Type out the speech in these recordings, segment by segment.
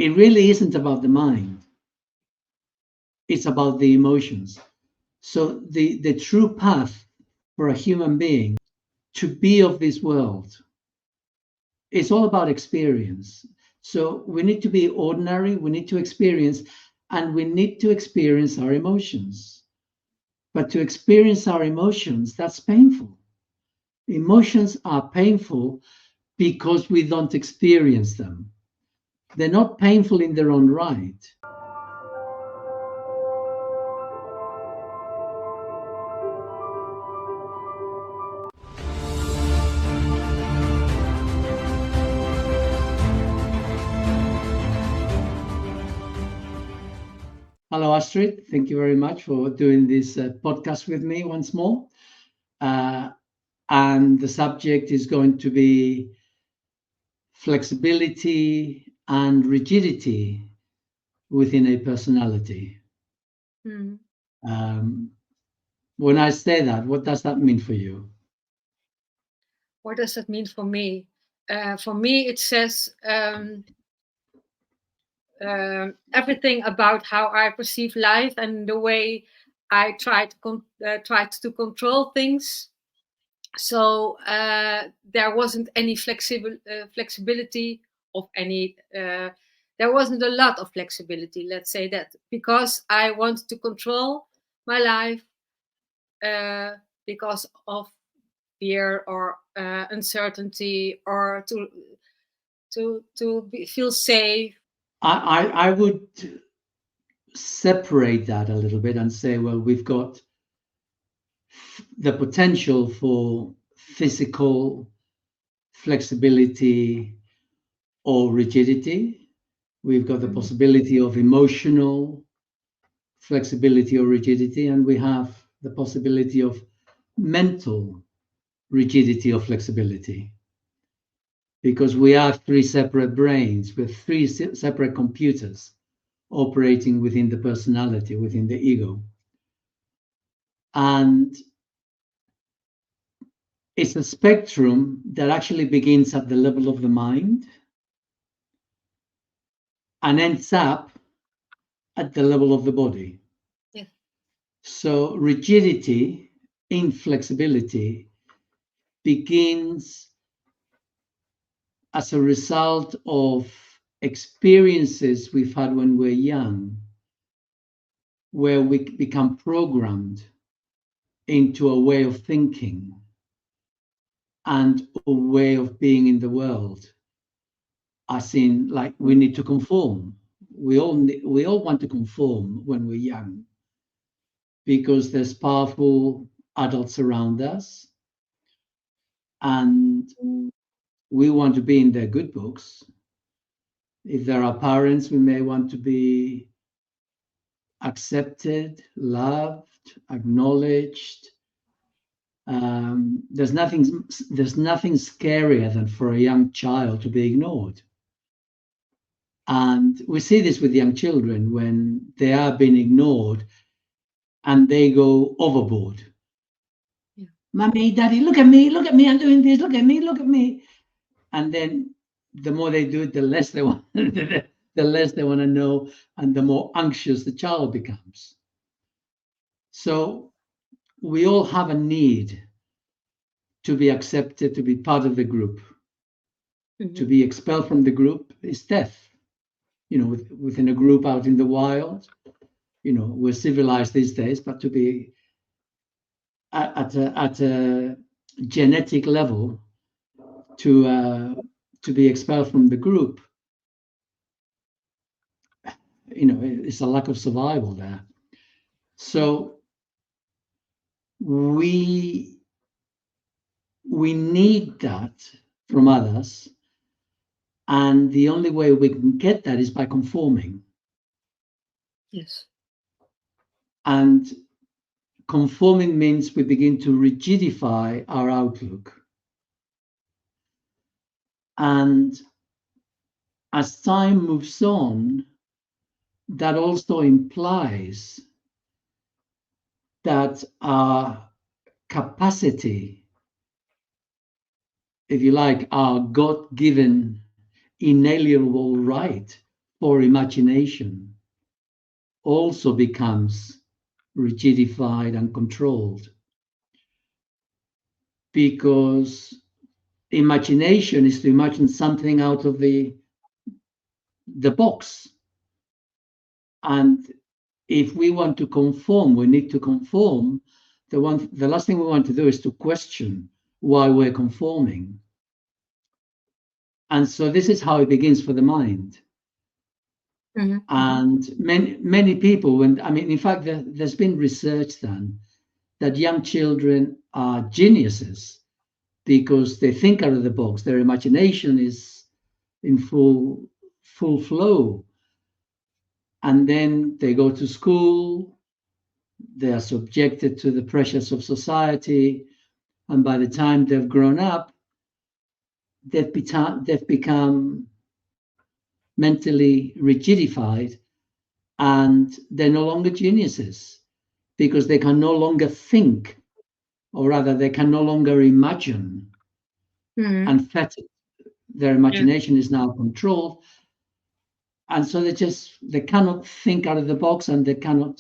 it really isn't about the mind. It's about the emotions. So the true path for a human being to be of this world, it's all about experience. So we need to be ordinary, we need to experience, and we need to experience our emotions. But to experience our emotions, that's painful. Emotions are painful because we don't experience them. They're not painful in their own right. Hello, Astrid. Thank you very much for doing this podcast with me once more. And the subject is going to be flexibility and rigidity within a personality. Mm. When I say that, what does that mean for you? What does that mean for me? For me, it says everything about how I perceive life and the way I try to control things. So there wasn't any flexibility of any. There wasn't a lot of flexibility, let's say that, because I wanted to control my life because of fear or uncertainty, or feel safe. I would separate that a little bit and say, well, we've got the potential for physical flexibility or rigidity. We've got the possibility of emotional flexibility or rigidity, and we have the possibility of mental rigidity or flexibility, because we have three separate brains with three separate computers operating within the personality, within the ego. And it's a spectrum that actually begins at the level of the mind and ends up at the level of the body. Yeah. So rigidity, inflexibility, begins as a result of experiences we've had when we're young, where we become programmed into a way of thinking and a way of being in the world, as in, like, we need to conform. We all want to conform when we're young because there's powerful adults around us, and we want to be in their good books. If there are parents, we may want to be accepted, loved, acknowledged. There's nothing scarier than for a young child to be ignored. And we see this with young children when they are being ignored and they go overboard. Yeah. Mommy, Daddy, look at me, I'm doing this, look at me. And then the more they do it, the less they want, the less they want to know, and the more anxious the child becomes. So we all have a need to be accepted, to be part of the group. To be expelled from the group is death. Within a group out in the wild, we're civilized these days, but to be at a genetic level, to be expelled from the group, it's a lack of survival there. So we need that from others, and the only way we can get that is by conforming. Yes. And conforming means we begin to rigidify our outlook. And as time moves on, that also implies that our capacity, if you like, our God-given inalienable right or imagination also becomes rigidified and controlled, because imagination is to imagine something out of the box. And if we want to conform, we need to conform. The last thing we want to do is to question why we're conforming. And so this is how it begins for the mind. Mm-hmm. And many people, in fact, there's been research done that young children are geniuses because they think out of the box. Their imagination is in full flow. And then they go to school, they are subjected to the pressures of society, and by the time they've grown up, they've become mentally rigidified, and they're no longer geniuses because they can no longer think, or rather they can no longer imagine. Mm-hmm. And their imagination is now controlled, and so they cannot think out of the box, and they cannot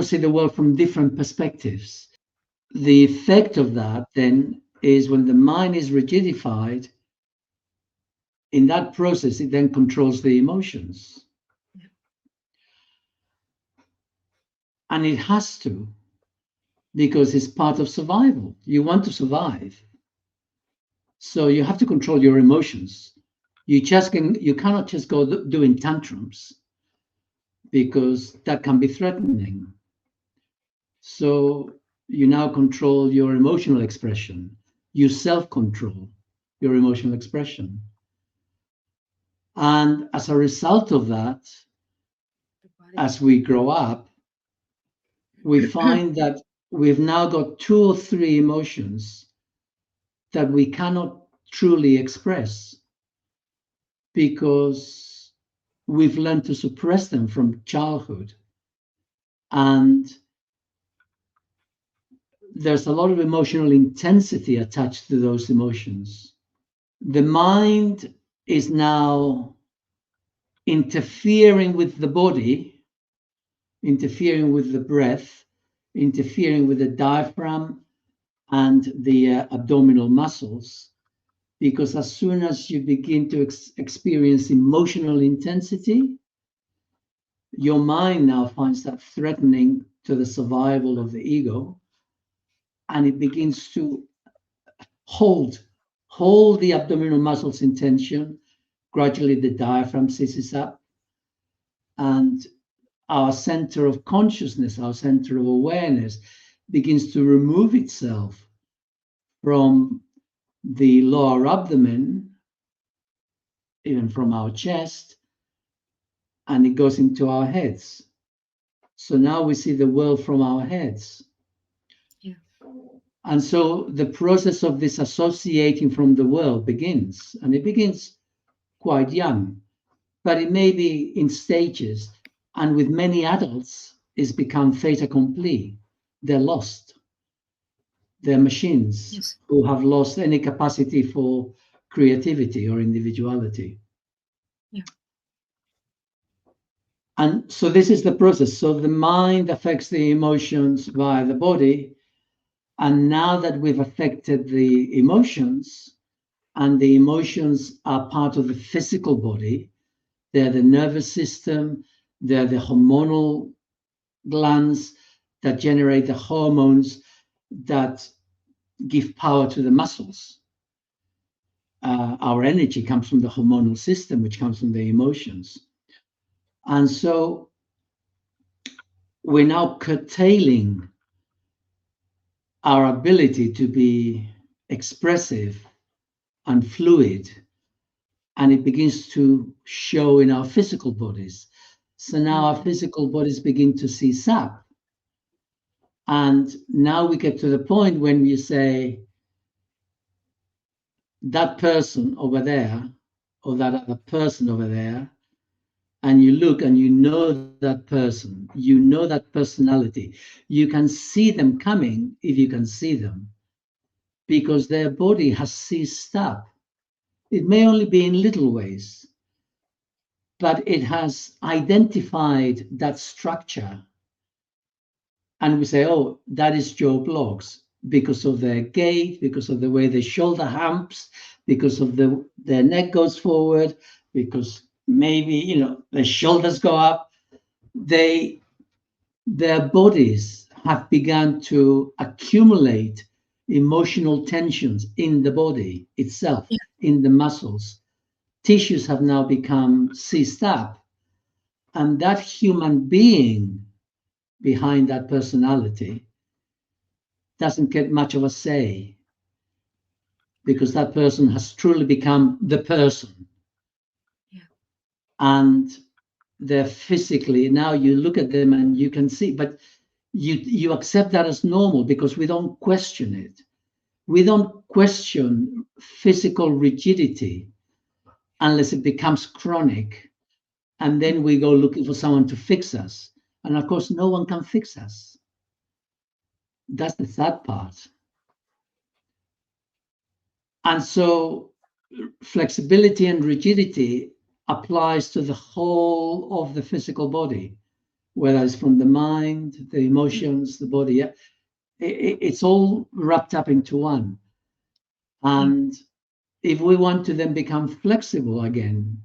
see the world from different perspectives. The effect of that then is when the mind is rigidified, in that process, it then controls the emotions. And it has to, because it's part of survival. You want to survive. So you have to control your emotions. You cannot just go doing tantrums, because that can be threatening. So you now control your emotional expression. You self-control your emotional expression. And as a result of that, as we grow up, we find that we've now got 2 or 3 emotions that we cannot truly express because we've learned to suppress them from childhood. And there's a lot of emotional intensity attached to those emotions. The mind is now interfering with the body, interfering with the breath, interfering with the diaphragm and the abdominal muscles, because as soon as you begin to experience emotional intensity, your mind now finds that threatening to the survival of the ego, and it begins to hold the abdominal muscles in tension. Gradually the diaphragm seizes up, and our center of consciousness, our center of awareness, begins to remove itself from the lower abdomen, even from our chest, and it goes into our heads. So now we see the world from our heads. Yeah. And so the process of disassociating from the world begins, and it begins quite young, but it may be in stages. And with many adults, it's become fait accompli. They're lost. They're machines. Yes. Who have lost any capacity for creativity or individuality. Yeah. And so this is the process. So the mind affects the emotions via the body. And now that we've affected the emotions, and the emotions are part of the physical body, they're the nervous system, they're the hormonal glands that generate the hormones that give power to the muscles. Our energy comes from the hormonal system, which comes from the emotions. And so we're now curtailing our ability to be expressive and fluid, and it begins to show in our physical bodies. So now our physical bodies begin to see sap. And now we get to the point when you say, that person over there, or that other person over there, and you look and you know that person, you know that personality. You can see them coming if you can see them, because their body has seized up. It may only be in little ways, but it has identified that structure. And we say, oh, that is Joe Bloggs because of their gait, because of the way the shoulder humps, because of their neck goes forward, because maybe, their shoulders go up. Their bodies have begun to accumulate emotional tensions in the body itself, Yeah. in the muscles. Tissues have now become seized up, and that human being behind that personality doesn't get much of a say, because that person has truly become the person. Yeah. And they're physically, now you look at them and you can see, but you accept that as normal because we don't question it. We don't question physical rigidity unless it becomes chronic. And then we go looking for someone to fix us. And of course, no one can fix us. That's the sad part. And so flexibility and rigidity applies to the whole of the physical body, whether it's from the mind, the emotions, the body. It's all wrapped up into one. And if we want to then become flexible again,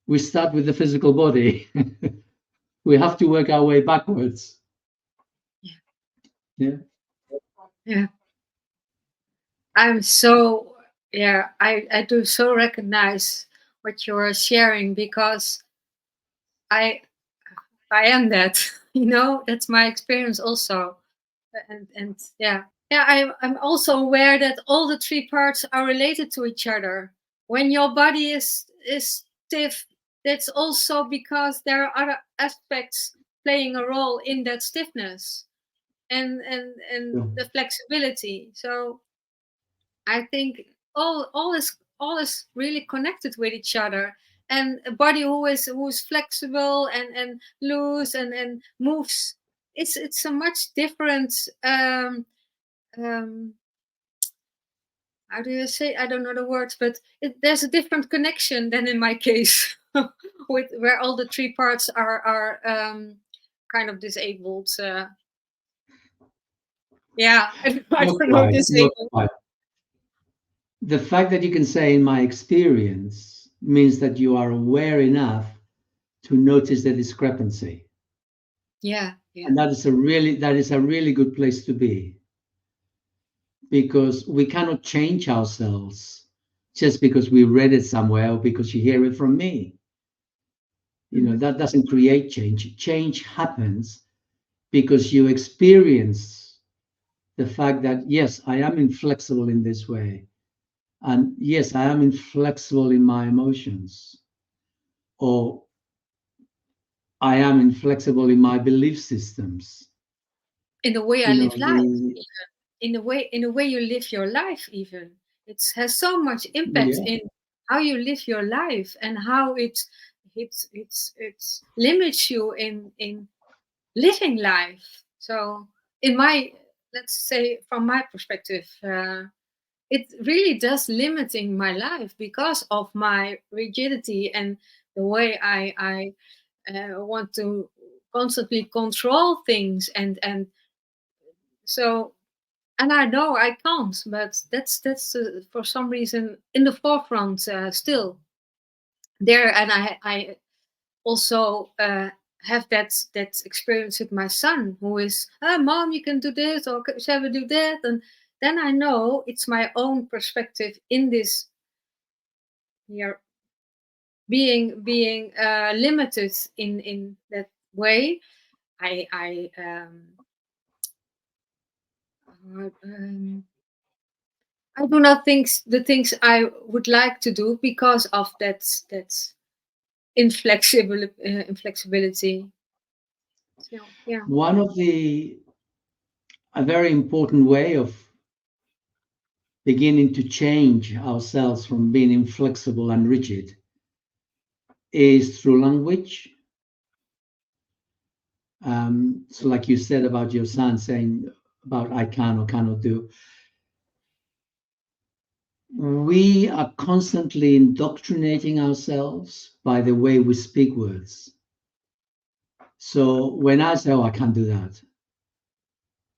we start with the physical body. We have to work our way backwards. Yeah. Yeah. Yeah. I'm so, yeah, I do so recognize what you're sharing, because I I am that, that's my experience also. And yeah. Yeah, I'm also aware that all the three parts are related to each other. When your body is stiff, that's also because there are other aspects playing a role in that stiffness and Yeah. the flexibility. So I think all is really connected with each other. And a body who's flexible and loose and moves, it's a much different um how do you say, I don't know the words, but there's a different connection than in my case, with where all the three parts are kind of disabled. Yeah, I Not don't know, quite. Not disabled. quite. The fact that you can say in my experience means that you are aware enough to notice the discrepancy. Yeah, yeah, And that is a really good place to be, because we cannot change ourselves just because we read it somewhere or because you hear it from me. That doesn't create change. Change happens because you experience the fact that, yes, I am inflexible in this way. And yes, I am inflexible in my emotions, or I am inflexible in my belief systems. in the way I You know, live life, in the way you live your life, even it has so much impact yeah, in how you live your life, and how it limits you in living life. So in my, let's say, from my perspective, it really does limiting my life because of my rigidity and the way I want to constantly control things, and so, and I know I can't, but that's for some reason in the forefront, still there. And I also have that experience with my son, who is, mom, you can do this, or shall we do that? And then I know it's my own perspective in this here, being limited in that way. I I do not think the things I would like to do because of that inflexibility. So yeah. one of a very important way of beginning to change ourselves from being inflexible and rigid is through language. So, like you said about your son saying about I can or cannot do, we are constantly indoctrinating ourselves by the way we speak words. So when I say, oh, I can't do that,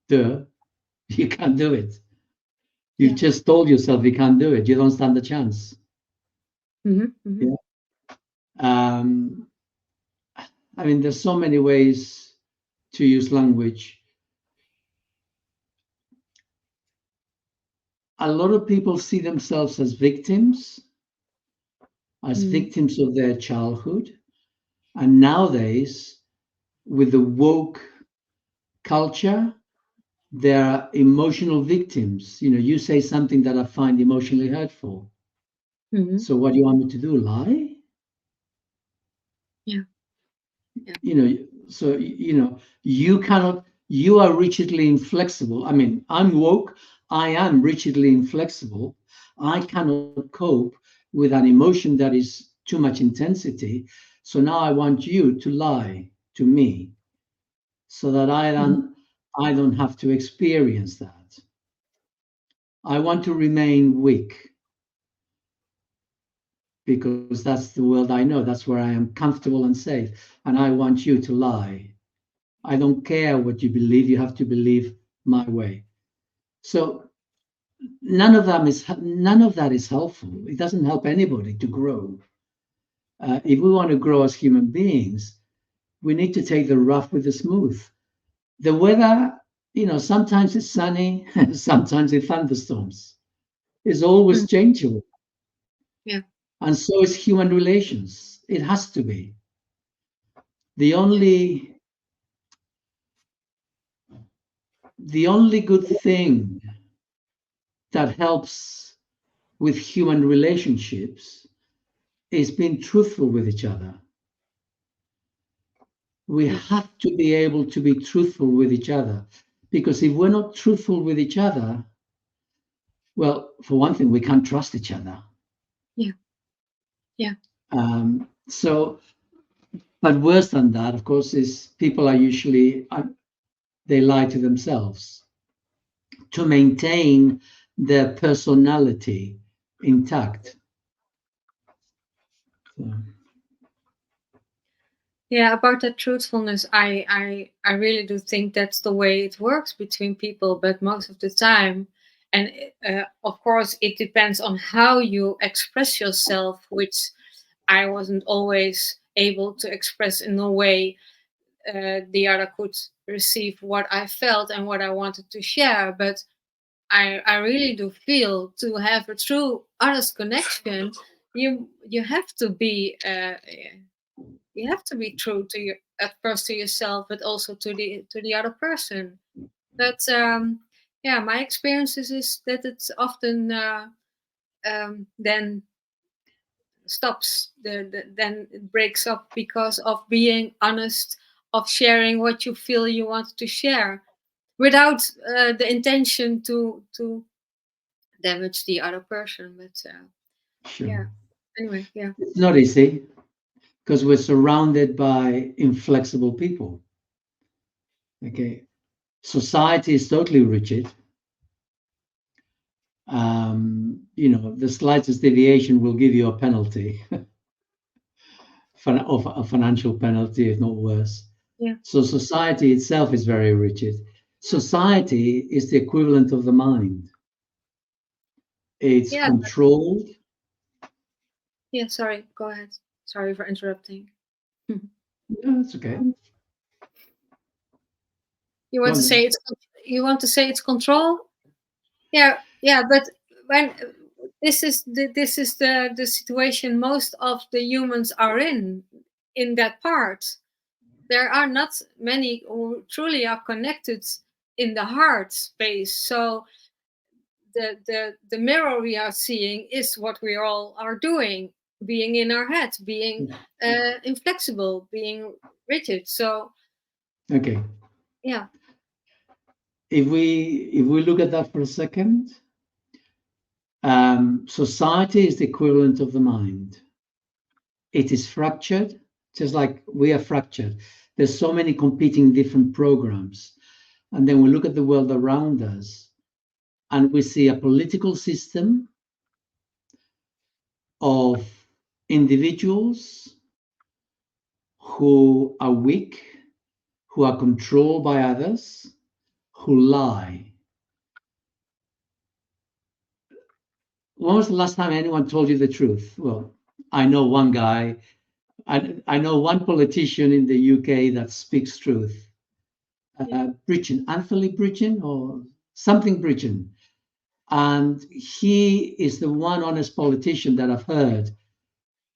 duh, you can't do it. You've just told yourself you can't do it. You don't stand a chance. Yeah. I mean, there's so many ways to use language. A lot of people see themselves as victims of their childhood. And nowadays, with the woke culture, they're emotional victims. You know, you say something that I find emotionally hurtful. So what do you want me to do? Lie? Yeah. You know, so, you know, you cannot, you are rigidly inflexible. I mean, I'm woke. I am rigidly inflexible. I cannot cope with an emotion that is too much intensity. So now I want you to lie to me so that I don't have to experience that. I want to remain weak because that's the world I know. That's where I am comfortable and safe. And I want you to lie. I don't care what you believe. You have to believe my way. So none of that is helpful. It doesn't help anybody to grow. If we want to grow as human beings, we need to take the rough with the smooth. The weather, you know, sometimes it's sunny, sometimes it thunderstorms. It's always changeable. Yeah. And so is human relations. It has to be. The only good thing that helps with human relationships is being truthful with each other. We have to be able to be truthful with each other, because if we're not truthful with each other, well, for one thing, we can't trust each other. Yeah. Yeah. So, but worse than that, of course, is people are usually they lie to themselves to maintain their personality intact. So. Yeah, about that truthfulness, I really do think that's the way it works between people, but most of the time, and of course, it depends on how you express yourself, which I wasn't always able to express in a way the other could receive what I felt and what I wanted to share. But I really do feel to have a true honest connection, you have to be. You have to be true to your at first to yourself, but also to the other person. But yeah, my experiences is that it's often then stops, then it breaks up because of being honest, of sharing what you feel you want to share, without the intention to damage the other person. But Sure. yeah, anyway, yeah. It's not easy because we're surrounded by inflexible people. Okay. Society is totally rigid. You know, the slightest deviation will give you a penalty, of a financial penalty, if not worse. Yeah. So society itself is very rigid. Society is the equivalent of the mind. It's Yeah. controlled. Yeah, sorry, go ahead. Sorry for interrupting. Yeah, it's okay. You Go want to on then. say it's control? Yeah, yeah, but when this is the situation most of the humans are in that part. There are not many who truly are connected in the heart space. So the mirror we are seeing is what we all are doing, being in our head, being inflexible, being rigid. So Okay. yeah. If we look at that for a second, society is the equivalent of the mind. It is fractured, just like we are fractured. There's so many competing different programs. And then we look at the world around us and we see a political system of individuals who are weak, who are controlled by others, who lie. When was the last time anyone told you the truth? Well, I know one guy. I know one politician in the UK that speaks truth. Bridgen, Anthony Bridgen or something Bridgen. And he is the one honest politician that I've heard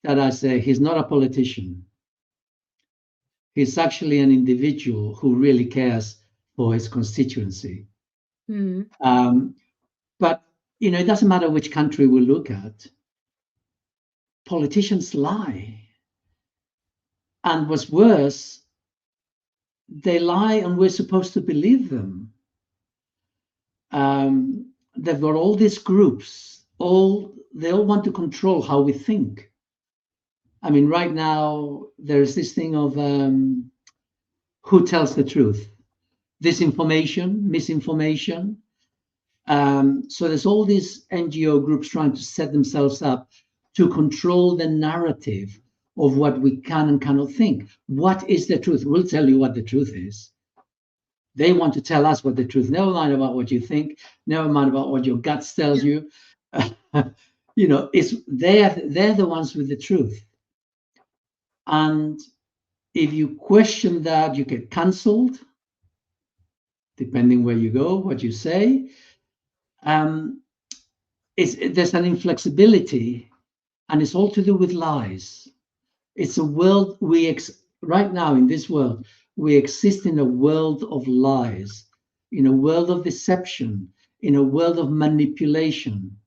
that I say he's not a politician. He's actually an individual who really cares for his constituency. But, it doesn't matter which country we look at. Politicians lie. And what's worse, they lie and we're supposed to believe them. They've got all these groups, they all want to control how we think. I mean, right now, there's this thing of who tells the truth, disinformation, misinformation. So there's all these NGO groups trying to set themselves up to control the narrative of what we can and cannot think. What is the truth? We'll tell you what the truth is. They want to tell us what the truth. Never mind about what you think. Never mind about what your gut tells you. It's they're the ones with the truth. And if you question that, you get cancelled, depending where you go, what you say. There's an inflexibility, and it's all to do with lies. It's a world right now in this world, we exist in a world of lies, in a world of deception, in a world of manipulation.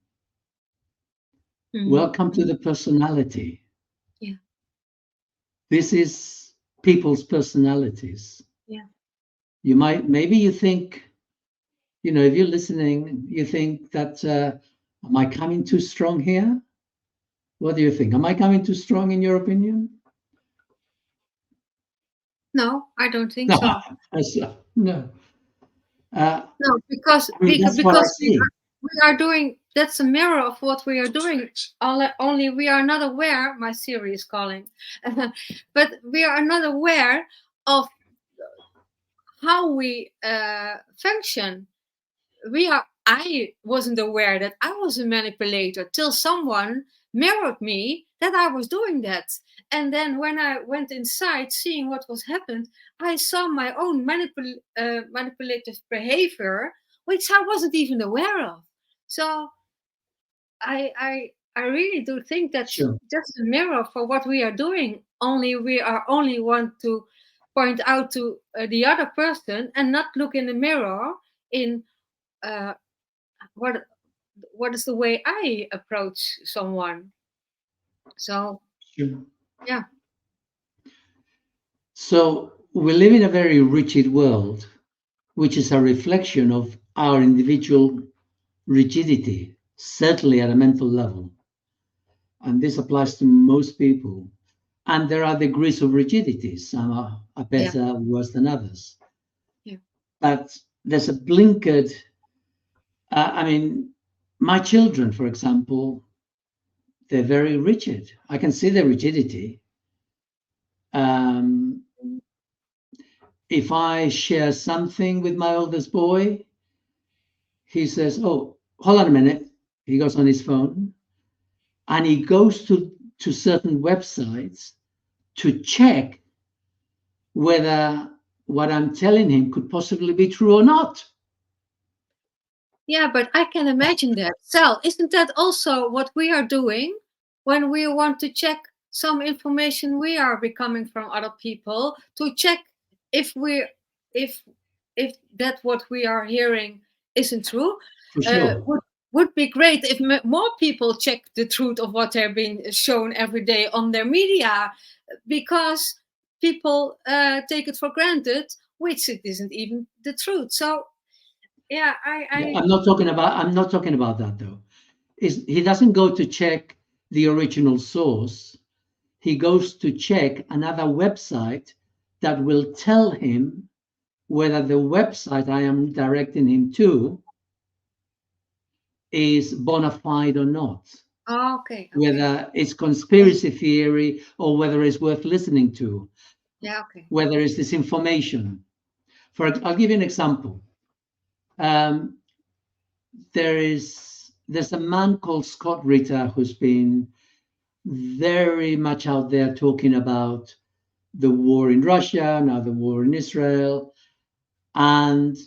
Welcome to the personality. Yeah. This is people's personalities. Yeah. Maybe you think, if you're listening, you think that, am I coming too strong here? What do you think? Am I coming too strong in your opinion? No, I don't think so. No. No, because we are doing, that's a mirror of what we are doing. Only we are not aware, my Siri is calling, but we are not aware of how we function. I wasn't aware that I was a manipulator till someone mirrored me that I was doing that. And then when I went inside, seeing what was happened, I saw my own manipulative behavior, which I wasn't even aware of. So I really do think that's just a mirror for what we are doing. Only we are only want to point out to the other person and not look in the mirror in what is the way I approach someone. So yeah. So we live in a very rigid world, which is a reflection of our individual rigidity, certainly at a mental level. And this applies to most people. And there are degrees of rigidity. Some are better, worse than others. Yeah. But there's a blinkered, my children, for example, they're very rigid. I can see their rigidity. If I share something with my oldest boy, he says, "Oh, hold on a minute." He goes on his phone and he goes to certain websites to check whether what I'm telling him could possibly be true or not. Yeah, but I can imagine that. So isn't that also what we are doing when we want to check some information we are becoming from other people, to check if that what we are hearing isn't true? For sure. Would be great if more people check the truth of what they're being shown every day on their media, because people take it for granted, which it isn't even the truth. So yeah, I'm not talking about that though. He doesn't go to check the original source. He goes to check another website that will tell him whether the website I am directing him to is bona fide or not. Oh, okay. whether it's conspiracy theory or whether it's worth listening to, Yeah. Okay. whether it's disinformation. I'll give you an example. Um, there's a man called Scott Ritter who's been very much out there talking about the war in Russia, now the war in Israel, and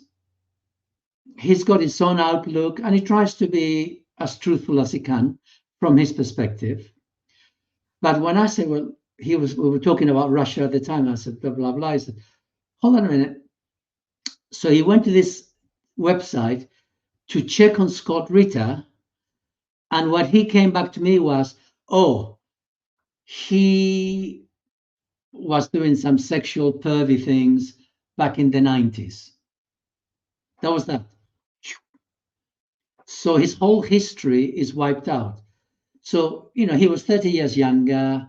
he's got his own outlook, and he tries to be as truthful as he can from his perspective. But when I said, well, we were talking about Russia at the time, and I said, blah, blah, blah. He said, hold on a minute. So he went to this website to check on Scott Ritter, and what he came back to me was, oh, he was doing some sexual pervy things back in the 90s. That was that. So his whole history is wiped out. So, he was 30 years younger.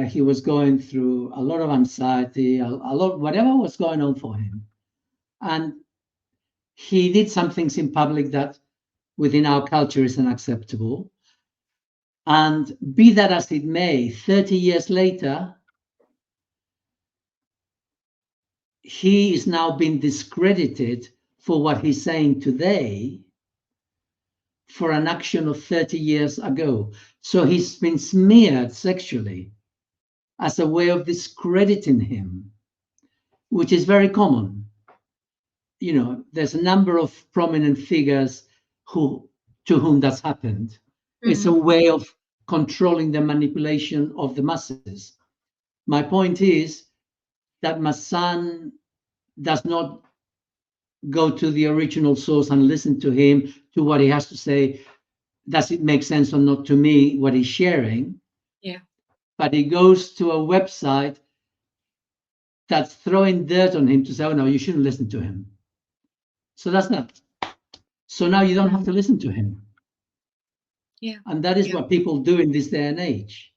He was going through a lot of anxiety, a lot, whatever was going on for him. And he did some things in public that within our culture is unacceptable. And be that as it may, 30 years later, he is now being discredited for what he's saying today for an action of 30 years ago. So he's been smeared sexually as a way of discrediting him, which is very common. There's a number of prominent figures to whom that's happened. It's a way of controlling the manipulation of the masses. My point is that my son does not go to the original source and listen to him, to what he has to say. Does it make sense or not to me, what he's sharing? Yeah. But he goes to a website that's throwing dirt on him to say, oh, no, you shouldn't listen to him. So that's that. So now you don't have to listen to him. Yeah. And that is what people do in this day and age.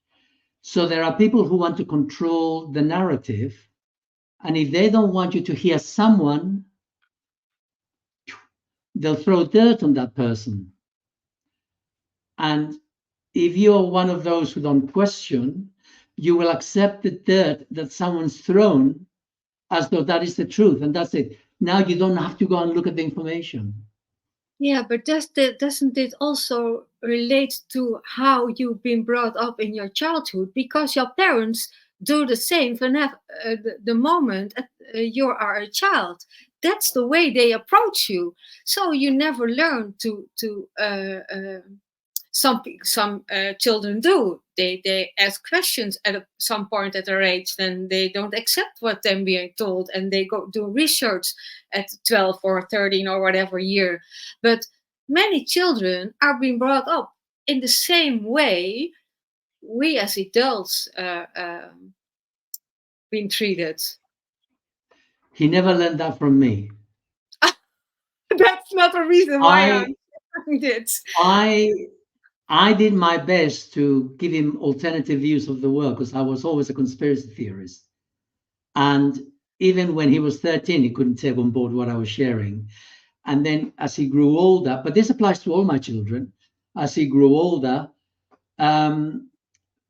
So there are people who want to control the narrative. And if they don't want you to hear someone, they'll throw dirt on that person. And if you're one of those who don't question, you will accept the dirt that someone's thrown as though that is the truth. And that's it. Now you don't have to go and look at the information. Yeah, but doesn't it also relate to how you've been brought up in your childhood? Because your parents do the same whenever the moment you are a child. That's the way they approach you. So you never learn to some children do. They ask questions at some point at their age, then they don't accept what they're being told, and they go do research at 12 or 13 or whatever year. But many children are being brought up in the same way we as adults been treated. He never learned that from me. That's not a reason why I did. I did my best to give him alternative views of the world because I was always a conspiracy theorist. And even when he was 13, he couldn't take on board what I was sharing. And then as he grew older, but this applies to all my children, as he grew older,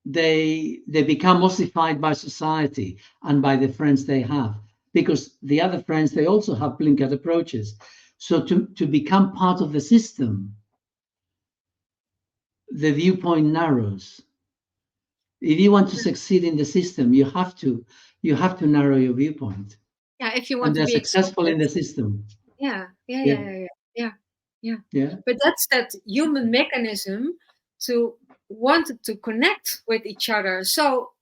they become ossified by society and by the friends they have, because the other friends, they also have blinkered approaches. So to become part of the system, the viewpoint narrows. If you want to succeed in the system, you have to narrow your viewpoint. Yeah, if you And want to they're be successful accepted. in the system. Yeah. But that's that human mechanism to want to connect with each other. So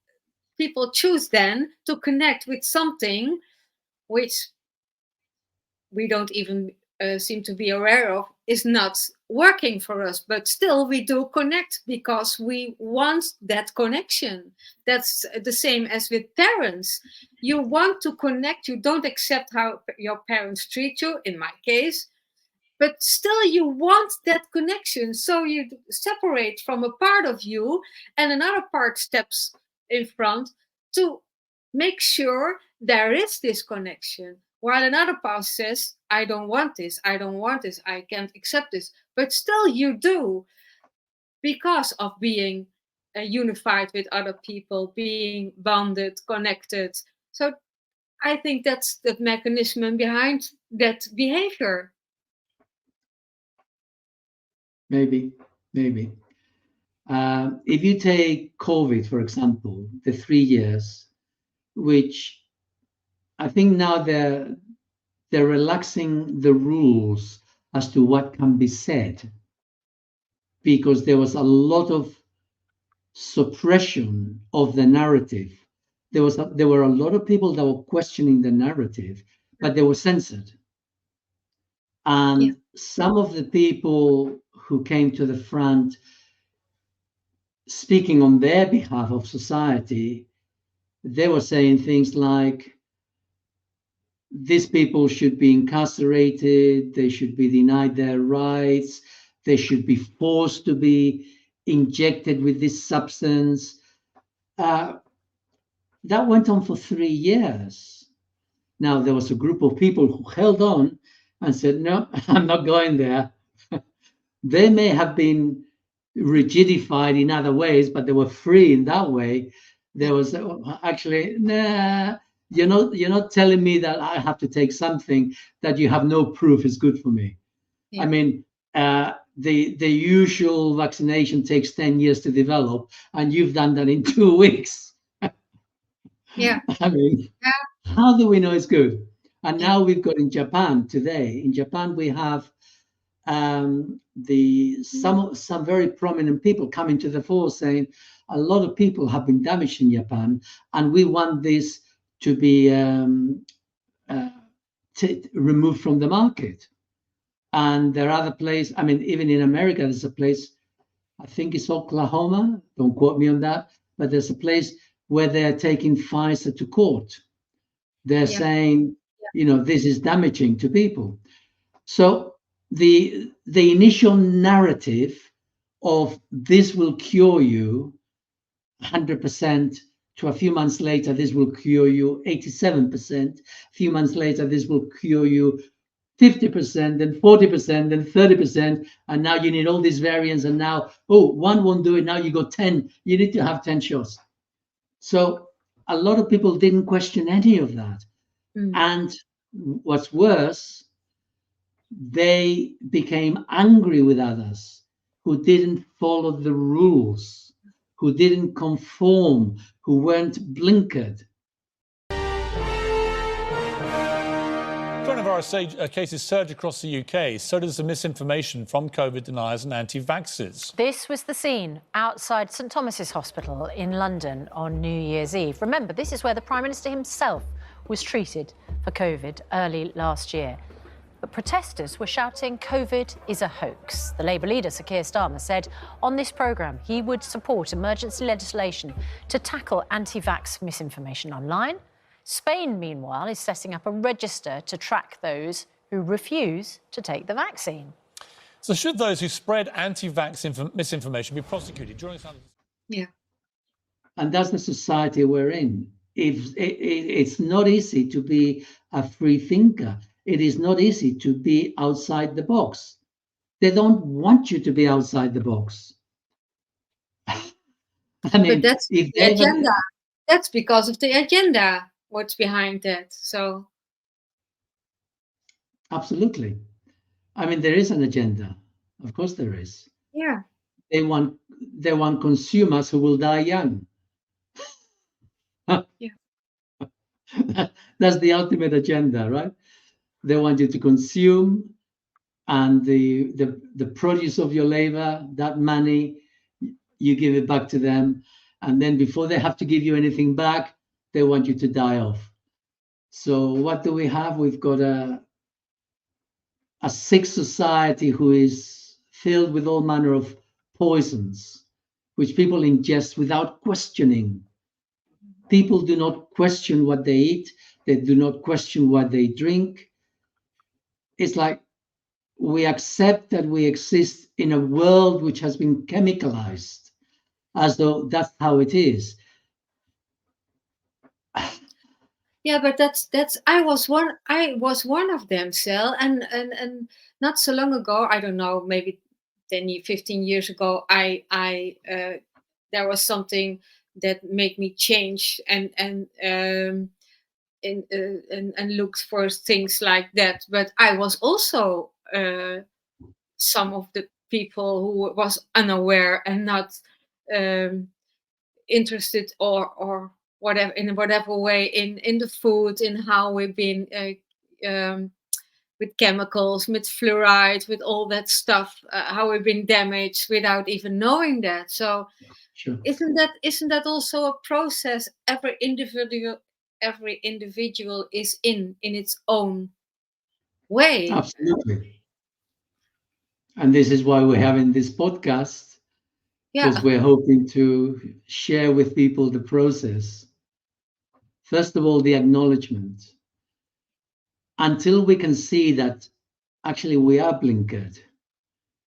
people choose then to connect with something which we don't even seem to be aware of is not working for us, but still we do connect because we want that connection. That's the same as with parents. You want to connect. You don't accept how your parents treat you, in my case, but still you want that connection. So you separate from a part of you, and another part steps in front to make sure there is this connection, while another part says, I don't want this, I can't accept this, but still you do, because of being unified with other people, being bonded, connected. So I think that's the mechanism behind that behavior. Maybe. If you take COVID, for example, the 3 years, which I think now they're relaxing the rules as to what can be said, because there was a lot of suppression of the narrative. There were a lot of people that were questioning the narrative, but they were censored. And some of the people who came to the front speaking on their behalf of society, they were saying things like, these people should be incarcerated, they should be denied their rights, they should be forced to be injected with this substance. That went on for 3 years. Now, there was a group of people who held on and said, no, I'm not going there. They may have been rigidified in other ways, but they were free in that way. There was actually, nah, you're not telling me that I have to take something that you have no proof is good for me. Yeah. I mean, the usual vaccination takes 10 years to develop, and you've done that in 2 weeks. Yeah. I mean, how do we know it's good? And now we've got in Japan today. In Japan, we have some very prominent people coming to the fore saying a lot of people have been damaged in Japan, and we want this to be removed from the market. And there are other places. I mean, even in America, there's a place, I think it's Oklahoma. Don't quote me on that, but there's a place where they're taking Pfizer to court. They're saying, this is damaging to people. So the initial narrative of this will cure you 100%, to a few months later, this will cure you 87%. A few months later, this will cure you 50%, then 40%, then 30%. And now you need all these variants. And now, one won't do it. Now you got 10. You need to have 10 shots. So a lot of people didn't question any of that. And what's worse, they became angry with others who didn't follow the rules, who didn't conform, who weren't blinkered. Coronavirus cases surge across the UK. So does the misinformation from COVID deniers and anti-vaxxers. This was the scene outside St Thomas's Hospital in London on New Year's Eve. Remember, this is where the Prime Minister himself was treated for COVID early last year. But protesters were shouting COVID is a hoax. The Labour leader, Sir Keir Starmer, said on this programme he would support emergency legislation to tackle anti-vax misinformation online. Spain, meanwhile, is setting up a register to track those who refuse to take the vaccine. So should those who spread anti-vax misinformation be prosecuted? Yeah. And that's the society we're in. It's not easy to be a free thinker. It is not easy to be outside the box. They don't want you to be outside the box. I mean, but that's the agenda. That's because of the agenda. What's behind that? So absolutely. I mean, there is an agenda. Of course there is. Yeah. They want consumers who will die young. Yeah. That's the ultimate agenda, right? They want you to consume, and the produce of your labor, that money, you give it back to them. And then before they have to give you anything back, they want you to die off. So what do we have? We've got a sick society who is filled with all manner of poisons, which people ingest without questioning. People do not question what they eat. They do not question what they drink. It's like we accept that we exist in a world which has been chemicalized, as though that's how it is. Yeah, but that's I was one of them, Sel, and not so long ago, I don't know, maybe 15 years ago, there was something that made me change and look for things like that. But I was also some of the people who was unaware and not interested or whatever, in whatever way, in the food, in how we've been with chemicals, with fluoride, with all that stuff, how we've been damaged without even knowing that. So Sure. isn't that also a process? Every individual is in its own way. Absolutely. And this is why we're having this podcast, because Yeah. we're hoping to share with people the process. First of all, the acknowledgement. Until we can see that actually we are blinkered.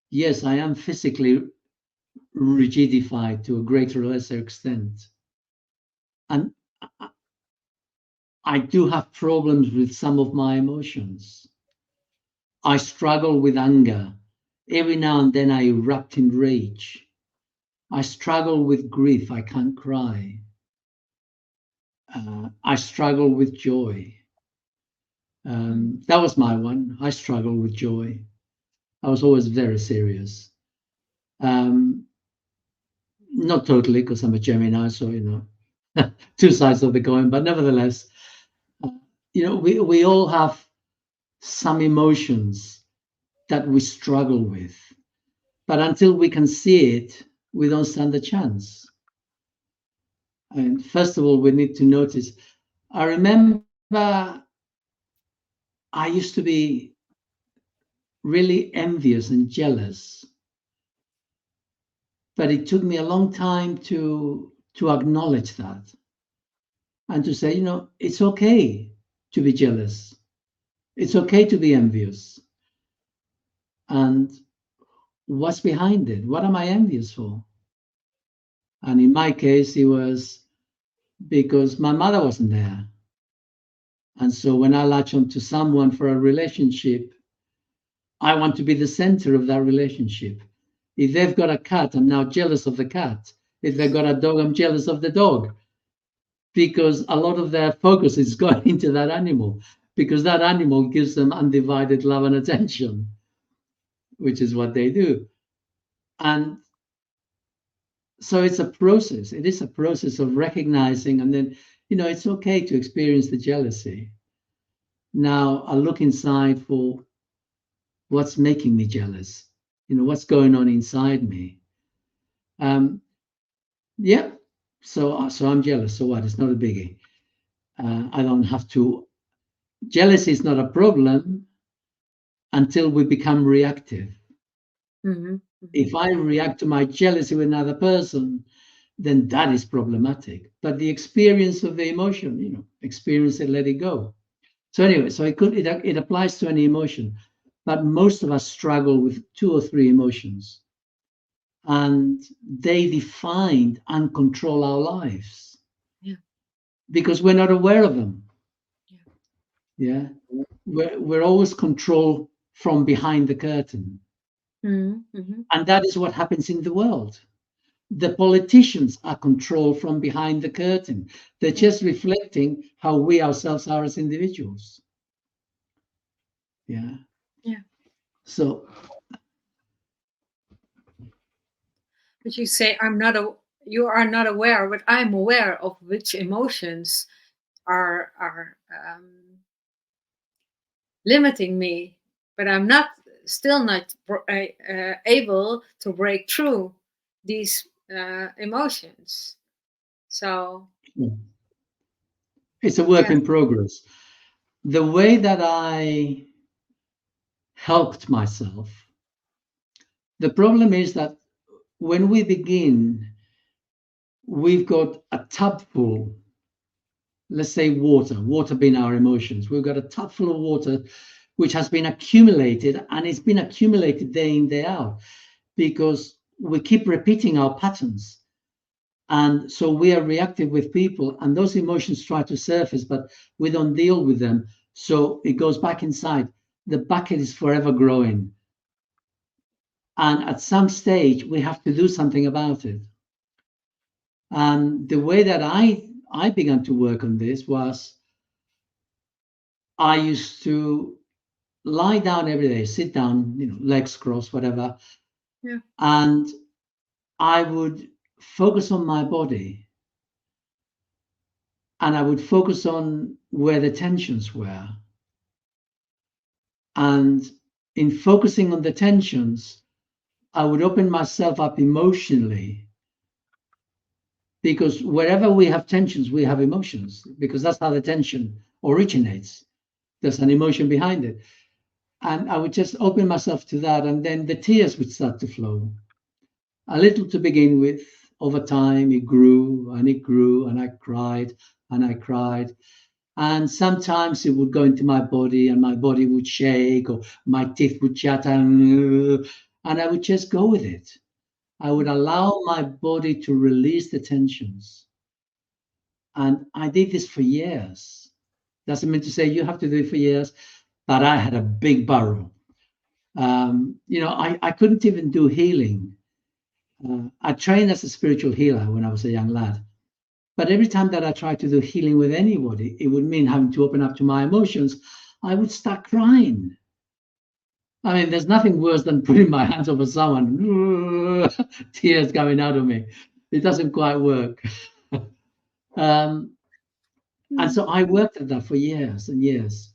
Yes, I am physically rigidified to a greater or lesser extent. And I do have problems with some of my emotions. I struggle with anger. Every now and then I erupt in rage. I struggle with grief. I can't cry. I struggle with joy. That was my one. I struggle with joy. I was always very serious. Not totally, because I'm a Gemini, so two sides of the coin. But nevertheless, we all have some emotions that we struggle with. But until we can see it, we don't stand a chance. And first of all, we need to notice. I remember I used to be really envious and jealous, but it took me a long time to acknowledge that and to say, it's okay to be jealous. It's okay to be envious. And what's behind it? What am I envious for? And in my case, it was because my mother wasn't there. And so when I latch onto someone for a relationship, I want to be the center of that relationship. If they've got a cat, I'm now jealous of the cat. If they've got a dog, I'm jealous of the dog. Because a lot of their focus is going into that animal, because that animal gives them undivided love and attention, which is what they do. And so it's a process. It is a process of recognizing, and then, it's okay to experience the jealousy. Now I look inside for what's making me jealous, what's going on inside me. Yeah, so I'm jealous. So what? It's not a biggie. I don't have to. Jealousy is not a problem until we become reactive. Mm-hmm. If I react to my jealousy with another person, then that is problematic. But the experience of the emotion, experience it, let it go. So anyway, so it applies to any emotion, but most of us struggle with 2 or 3 emotions, and they define and control our lives. Yeah. Because we're not aware of them. Yeah. We're always controlled from behind the curtain. Mm-hmm. And that is what happens in the world. The politicians are controlled from behind the curtain. They're just reflecting how we ourselves are as individuals. Yeah. So. But you say you are not aware, but I'm aware of which emotions are limiting me. But I'm still not able to break through these emotions. So it's a work in progress. The way that I helped myself, the problem is that when we begin, we've got a tub full, let's say water being our emotions. We've got a tub full of water which has been accumulated, and it's been accumulated day in, day out, because we keep repeating our patterns. And so we are reactive with people, and those emotions try to surface, but we don't deal with them. So it goes back inside. The bucket is forever growing. And at some stage, we have to do something about it. And the way that I began to work on this was I used to lie down every day, sit down, legs crossed, whatever. Yeah. And I would focus on my body. And I would focus on where the tensions were. And in focusing on the tensions, I would open myself up emotionally. Because wherever we have tensions, we have emotions, because that's how the tension originates. There's an emotion behind it. And I would just open myself to that, and then the tears would start to flow. A little to begin with. Over time, it grew, and I cried, and I cried. And sometimes it would go into my body, and my body would shake, or my teeth would chatter, and I would just go with it. I would allow my body to release the tensions. And I did this for years. Doesn't mean to say you have to do it for years, but I had a big barrel. I couldn't even do healing. I trained as a spiritual healer when I was a young lad. But every time that I tried to do healing with anybody, it would mean having to open up to my emotions. I would start crying. I mean, there's nothing worse than putting my hands over someone, tears coming out of me. It doesn't quite work. And so I worked at that for years and years.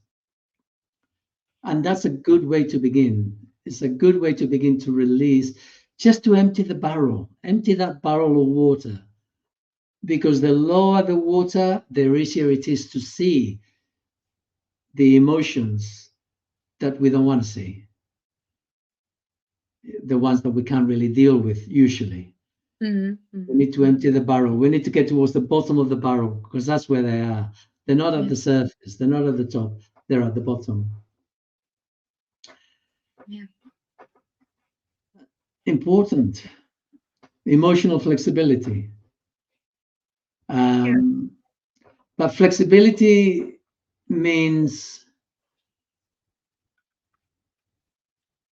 And that's a good way to begin. It's a good way to begin to release, just to empty the barrel, empty that barrel of water. Because the lower the water, the easier it is to see the emotions that we don't want to see, the ones that we can't really deal with usually. Mm-hmm. We need to empty the barrel. We need to get towards the bottom of the barrel, because that's where they are. They're not at the surface. They're not at the top. They're at the bottom. Yeah. Important. Emotional flexibility. But flexibility means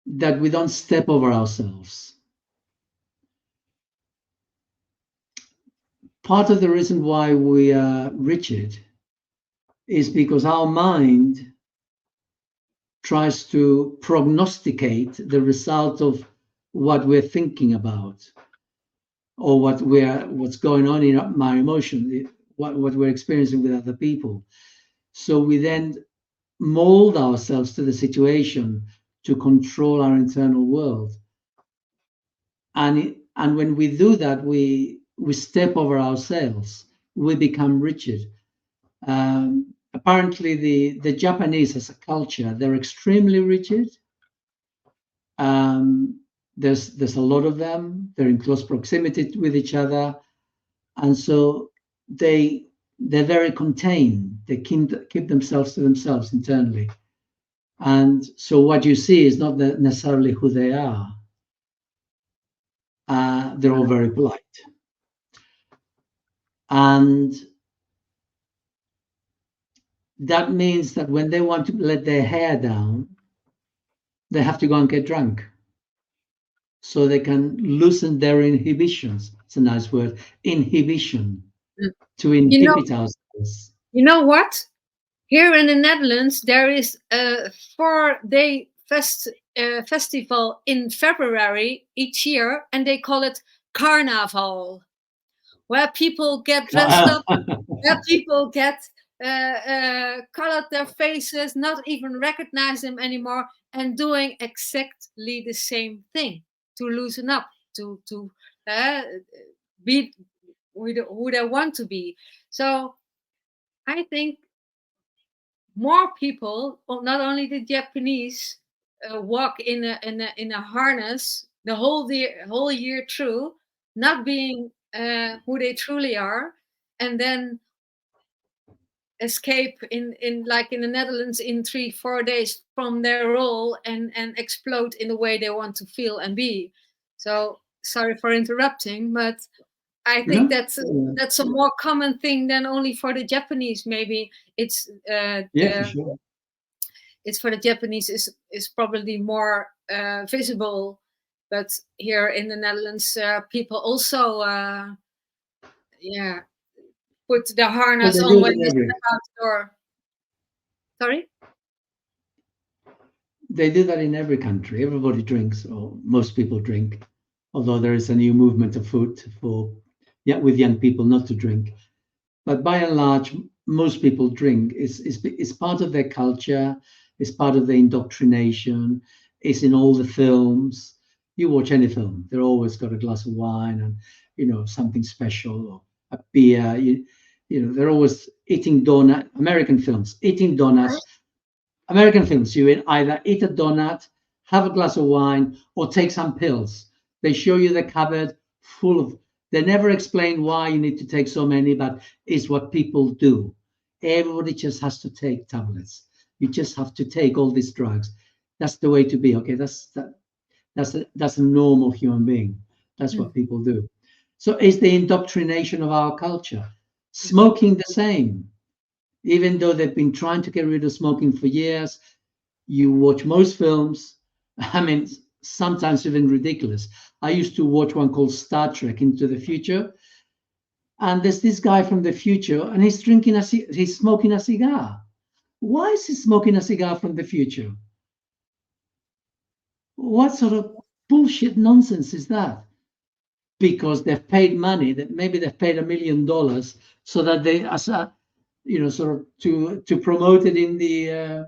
that we don't step over ourselves. Part of the reason why we are rigid is because our mind tries to prognosticate the result of what we're thinking about, or what's going on in my emotion, what we're experiencing with other people. So we then mold ourselves to the situation to control our internal world. And when we do that, we step over ourselves. We become rigid. Apparently, the Japanese as a culture, they're extremely rigid. There's a lot of them. They're in close proximity with each other, and so they're very contained. They keep themselves to themselves internally. And so what you see is not necessarily who they are. They're all very polite. And that means that when they want to let their hair down, they have to go and get drunk, so they can loosen their inhibitions. It's a nice word, inhibition, to inhibit ourselves. You know what? Here in the Netherlands, there is a 4-day festival in February each year, and they call it Carnaval, where people get dressed up, where people get colored their faces, not even recognize them anymore, and doing exactly the same thing to loosen up, to be who they want to be. So I think more people, not only the Japanese, walk in a harness the whole year through, not being who they truly are, and then escape in the Netherlands in 3-4 days from their role and explode in the way they want to feel and be. So sorry for interrupting, but I think that's a more common thing than only for the Japanese. Maybe it's for sure. It's for the Japanese is probably more visible, But here in the Netherlands, people also, put the harness they on do it when in they every- step out the door. Sorry? They do that in every country. Everybody drinks, or most people drink, although there is a new movement afoot with young people not to drink. But by and large, most people drink. It's part of their culture. It's part of their indoctrination. It's in all the films. You watch any film, they're always got a glass of wine and something special or a beer. They're always eating donut. American films, eating donuts. American films, you either eat a donut, have a glass of wine, or take some pills. They show you the cupboard full of. They never explain why you need to take so many, but it's what people do. Everybody just has to take tablets. You just have to take all these drugs. That's the way to be. Okay, that's a normal human being. That's what people do. So it's the indoctrination of our culture. Smoking the same. Even though they've been trying to get rid of smoking for years, you watch most films. I mean, sometimes even ridiculous. I used to watch one called Star Trek Into the Future, and there's this guy from the future, and he's smoking a cigar. Why is he smoking a cigar from the future? What sort of bullshit nonsense is that? Because they've paid money, that maybe they've paid $1 million so that they, sort of to promote it in the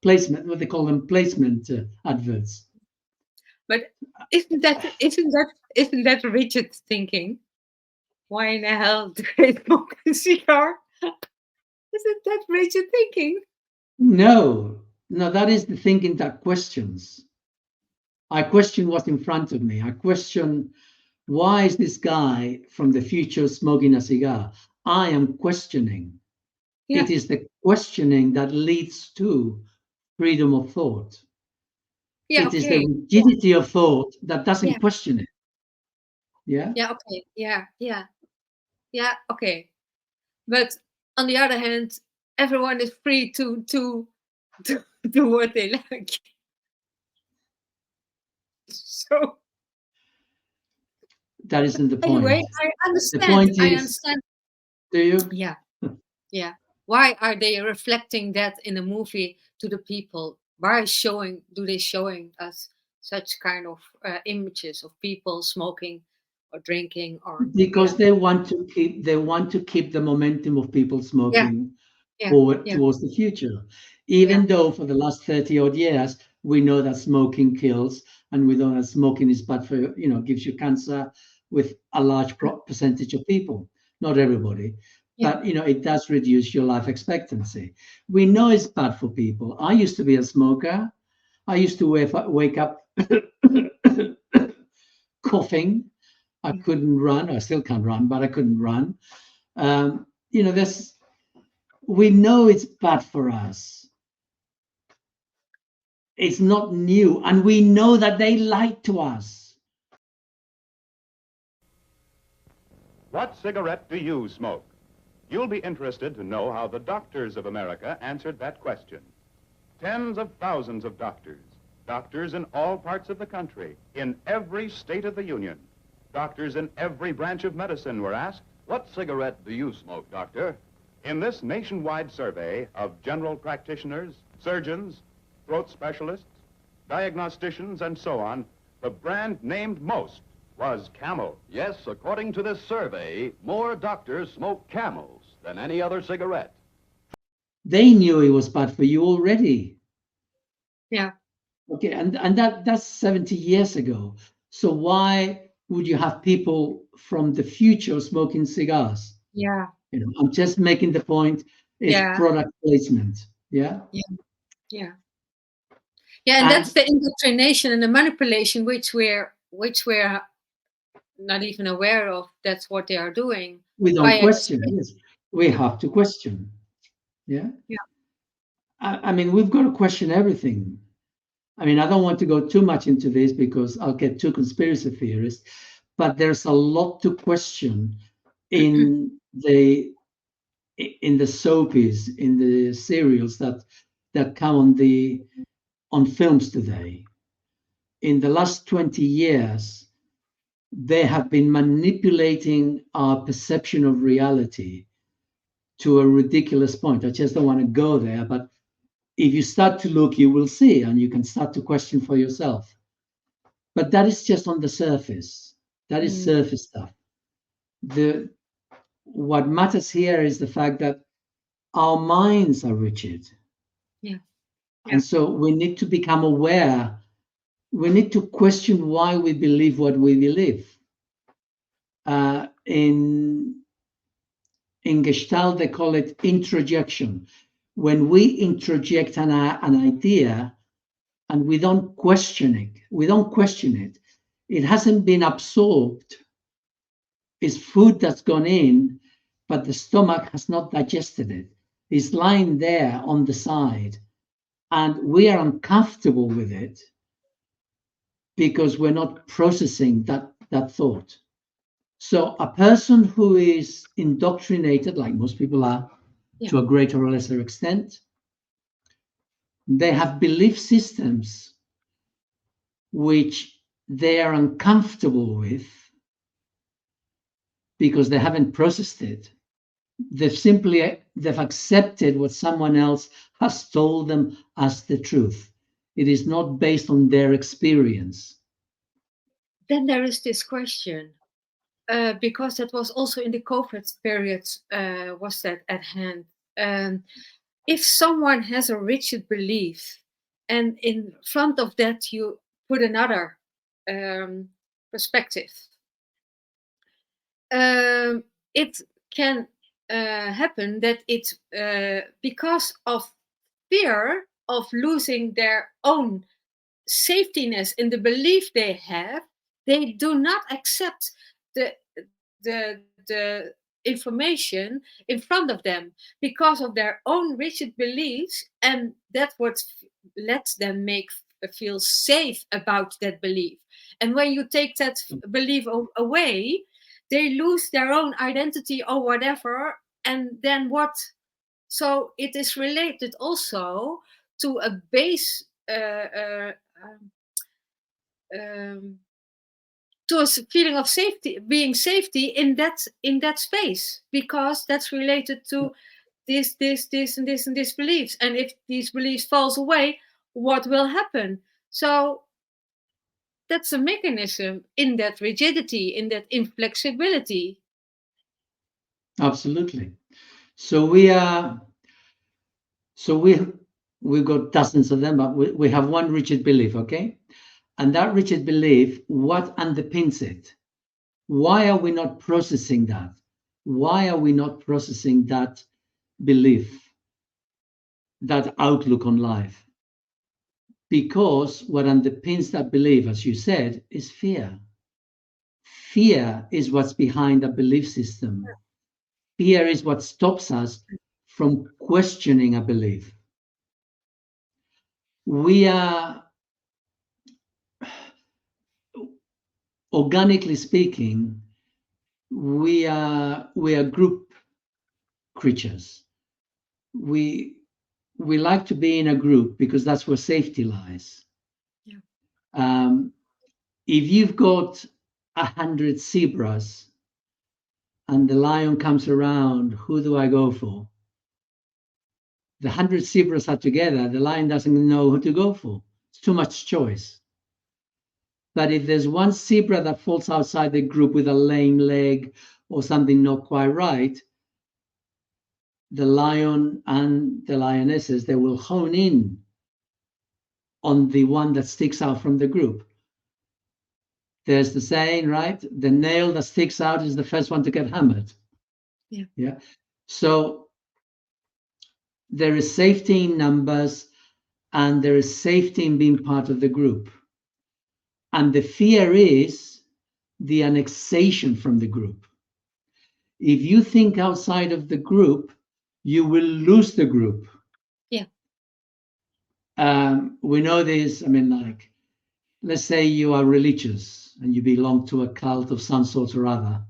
placement, what they call them, placement adverts. But isn't that rigid thinking? Why in the hell do they smoke a cigar? Isn't that rigid thinking? No, that is the thinking that questions. I question what's in front of me. I question, why is this guy from the future smoking a cigar? I am questioning. Yeah. It is the questioning that leads to freedom of thought. Yeah, It is okay. the rigidity of thought that doesn't Yeah. question it. Yeah. Yeah, okay. Yeah, okay. But on the other hand, everyone is free to do what they like. So That isn't the point. anyway, I understand. The point is, I understand. do you? Yeah. Why are they reflecting that in a movie to the people? Why do they showing us such kind of images of people smoking or drinking or Because they want to keep the momentum of people smoking forward towards the future. Even though for the last 30 odd years, we know that smoking kills, and we know that smoking is bad for, gives you cancer with a large percentage of people, not everybody. But it does reduce your life expectancy. We know it's bad for people. I used to be a smoker. I used to wake up coughing. I couldn't run. I still can't run, but I couldn't run. We know it's bad for us. It's not new, and we know that they lied to us. What cigarette do you smoke? You'll be interested to know how the doctors of America answered that question. Tens of thousands of doctors in all parts of the country, in every state of the union. Doctors in every branch of medicine were asked, "What cigarette do you smoke, doctor?" in this nationwide survey of general practitioners, surgeons, throat specialists, diagnosticians, and so on, the brand named most was Camel. Yes, according to this survey, more doctors smoke Camels than any other cigarette. They knew it was bad for you already. Yeah. Okay, and that's 70 years ago. So why would you have people from the future smoking cigars? Yeah. I'm just making the point. It's product placement. Yeah. Yeah, and that's the indoctrination and the manipulation which we're not even aware of. That's what they are doing. We don't question. Yes, we have to question. Yeah. I mean, we've got to question everything. I mean, I don't want to go too much into this because I'll get too conspiracy theorist, but there's a lot to question in the soapies, in the serials that come on films today. in the last 20 years, they have been manipulating our perception of reality to a ridiculous point. I just don't want to go there, but if you start to look, you will see, and you can start to question for yourself. But that is just on the surface. That is surface stuff. What matters here is the fact that our minds are rigid. Yeah. And so we need to become aware. We need to question why we believe what we believe. In Gestalt, they call it introjection. When we introject an idea and we don't question it, it hasn't been absorbed. It's food that's gone in, but the stomach has not digested it. It's lying there on the side, and we are uncomfortable with it because we're not processing that thought. So a person who is indoctrinated, like most people are, to a greater or lesser extent, they have belief systems which they are uncomfortable with because they haven't processed it. They've accepted what someone else has told them as the truth. It is not based on their experience. Then there is this question, because that was also in the COVID period, was that at hand. If someone has a rigid belief and in front of that you put another perspective, it can happen that it, because of fear of losing their own safetyness in the belief they have, they do not accept the information in front of them because of their own rigid beliefs, and that's what lets them feel safe about that belief. And when you take that belief away, they lose their own identity or whatever, and then what? So it is related also to a base to a feeling of safety, being safety in that space, because that's related to this and this beliefs. And if these beliefs falls away, what will happen? So that's a mechanism in that rigidity, in that inflexibility. Absolutely. So we've got dozens of them, but we have one rigid belief, okay? And that rigid belief, what underpins it? Why are we not processing that? Why are we not processing that belief, that outlook on life? Because what underpins that belief, as you said, is fear. Fear is what's behind a belief system. Fear is what stops us from questioning a belief. We are, organically speaking, we are group creatures. We like to be in a group because that's where safety lies. Yeah. If you've got 100 zebras and the lion comes around, who do I go for? The 100 zebras are together, the lion doesn't know who to go for. It's too much choice. But if there's one zebra that falls outside the group with a lame leg or something not quite right, the lion and the lionesses, they will hone in on the one that sticks out from the group. There's the saying, right? The nail that sticks out is the first one to get hammered. Yeah. So there is safety in numbers, and there is safety in being part of the group. And the fear is the annexation from the group. If you think outside of the group, you will lose the group. Yeah. We know this. I mean, like, let's say you are religious and you belong to a cult of some sort or other.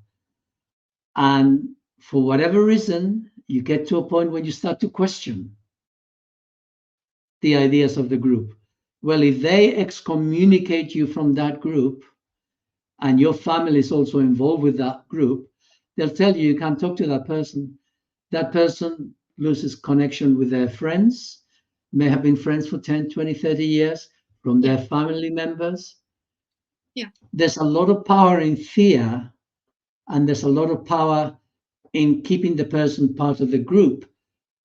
And for whatever reason, you get to a point where you start to question the ideas of the group. Well, if they excommunicate you from that group and your family is also involved with that group, they'll tell you you can't talk to that person. That person loses connection with their friends, may have been friends for 10, 20, 30 years, from their family members. Yeah. There's a lot of power in fear, and there's a lot of power in keeping the person part of the group,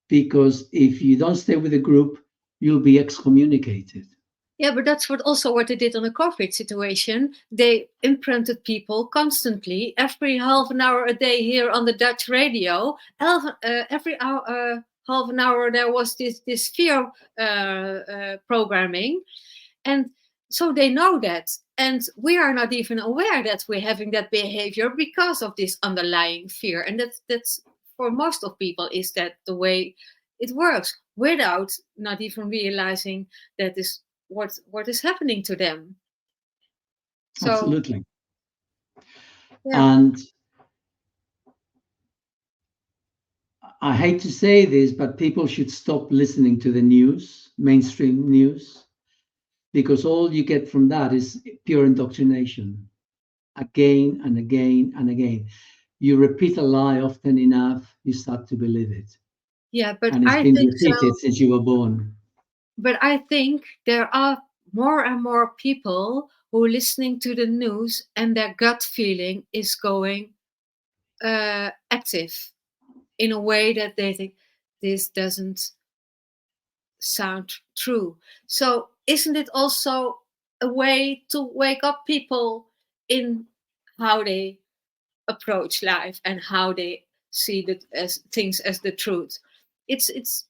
because if you don't stay with the group, you'll be excommunicated. Yeah, but that's what they did on the COVID situation. They imprinted people constantly, every half an hour a day here on the Dutch radio. Every hour, half an hour, there was this fear programming, and so they know that, and we are not even aware that we're having that behavior because of this underlying fear. And that's for most of people is that the way it works, without not even realizing that is what is happening to them. So Absolutely. yeah. And I hate to say this, but people should stop listening to the news, mainstream news, because all you get from that is pure indoctrination. Again and again and again. You repeat a lie often enough, you start to believe it. Yeah, but And it's I been think repeated so. since you were born. But I think there are more and more people who are listening to the news and their gut feeling is going active in a way that they think this doesn't sound true. So isn't it also a way to wake up people in how they approach life and how they see things as the truth? It's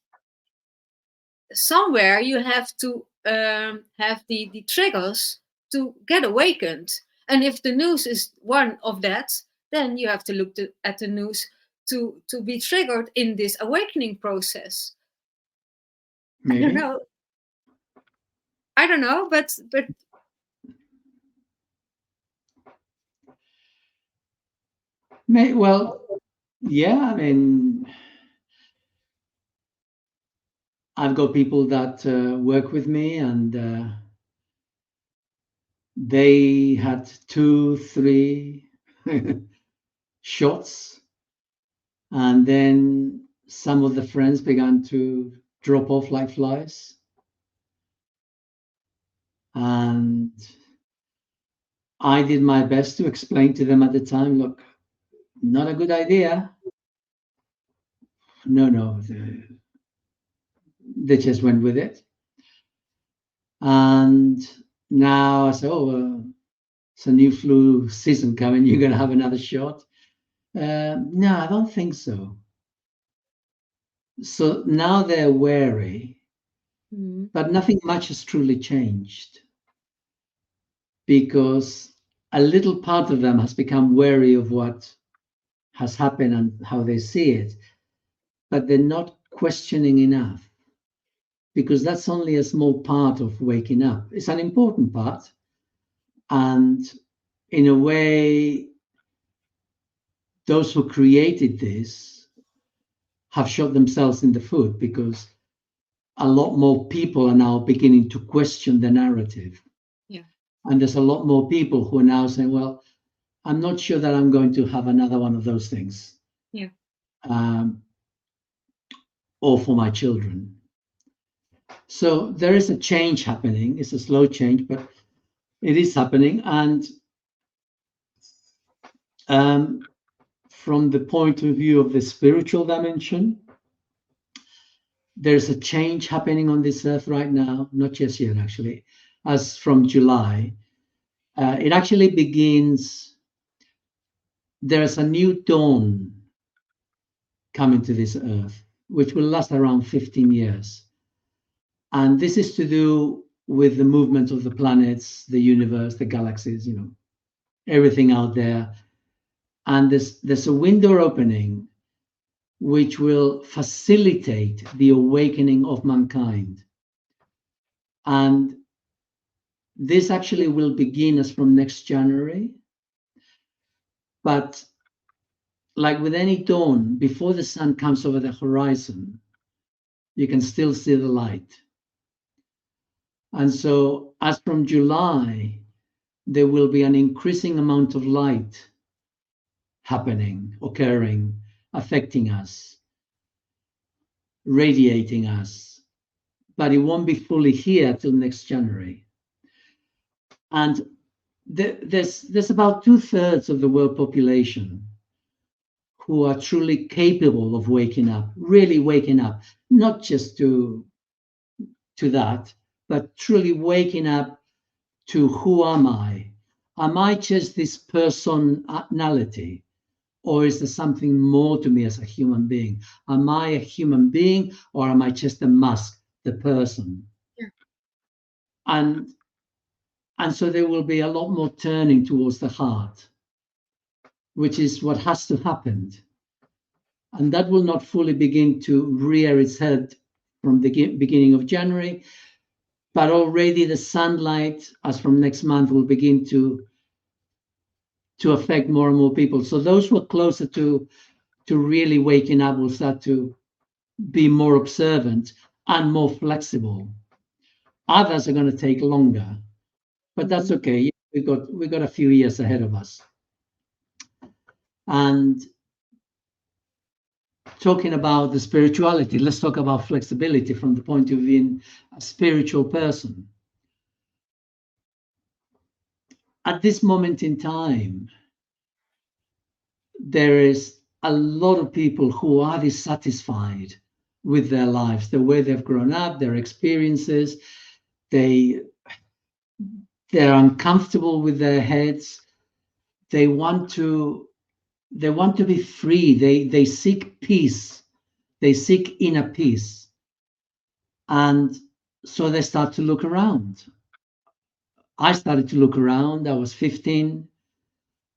somewhere you have to have the triggers to get awakened. And if the news is one of that, then you have to look at the news to be triggered in this awakening process. Maybe. I don't know, but Well, yeah, I mean, I've got people that work with me, and they had 2, 3 shots, and then some of the friends began to drop off like flies. And I did my best to explain to them at the time, look, not a good idea. No, they just went with it. And now I say, it's a new flu season coming, you're going to have another shot. No, I don't think so. So now they're wary, but nothing much has truly changed, because a little part of them has become wary of what has happened and how they see it, but they're not questioning enough, because that's only a small part of waking up. It's an important part. And in a way, those who created this have shot themselves in the foot, because a lot more people are now beginning to question the narrative. Yeah. And there's a lot more people who are now saying, well, I'm not sure that I'm going to have another one of those things. Yeah. Or for my children. So there is a change happening. It's a slow change, but it is happening. And from the point of view of the spiritual dimension, there's a change happening on this earth right now, not just yet, actually, as from July. It actually begins, there's a new dawn coming to this earth, which will last around 15 years. And this is to do with the movement of the planets, the universe, the galaxies, everything out there. And there's a window opening which will facilitate the awakening of mankind. And this actually will begin as from next January. But like with any dawn, before the sun comes over the horizon, you can still see the light. And so as from July, there will be an increasing amount of light happening, occurring, affecting us, radiating us, but it won't be fully here till next January. And there's about 2/3 of the world population who are truly capable of waking up, really waking up, not just to that, but truly waking up to who am I? Am I just this personality? Or is there something more to me as a human being? Am I a human being, or am I just a mask, the person? Yeah. And so there will be a lot more turning towards the heart, which is what has to happen. And that will not fully begin to rear its head from the beginning of January, but already the sunlight, as from next month, will begin to affect more and more people. So those who are closer to really waking up will start to be more observant and more flexible. Others are going to take longer, but that's okay. We got a few years ahead of us. And talking about the spirituality, let's talk about flexibility from the point of view of a spiritual person. At this moment in time, there is a lot of people who are dissatisfied with their lives, the way they've grown up, their experiences. They're uncomfortable with their heads. They want to be free. They seek peace. They seek inner peace. And so they start to look around. I started to look around. I was 15.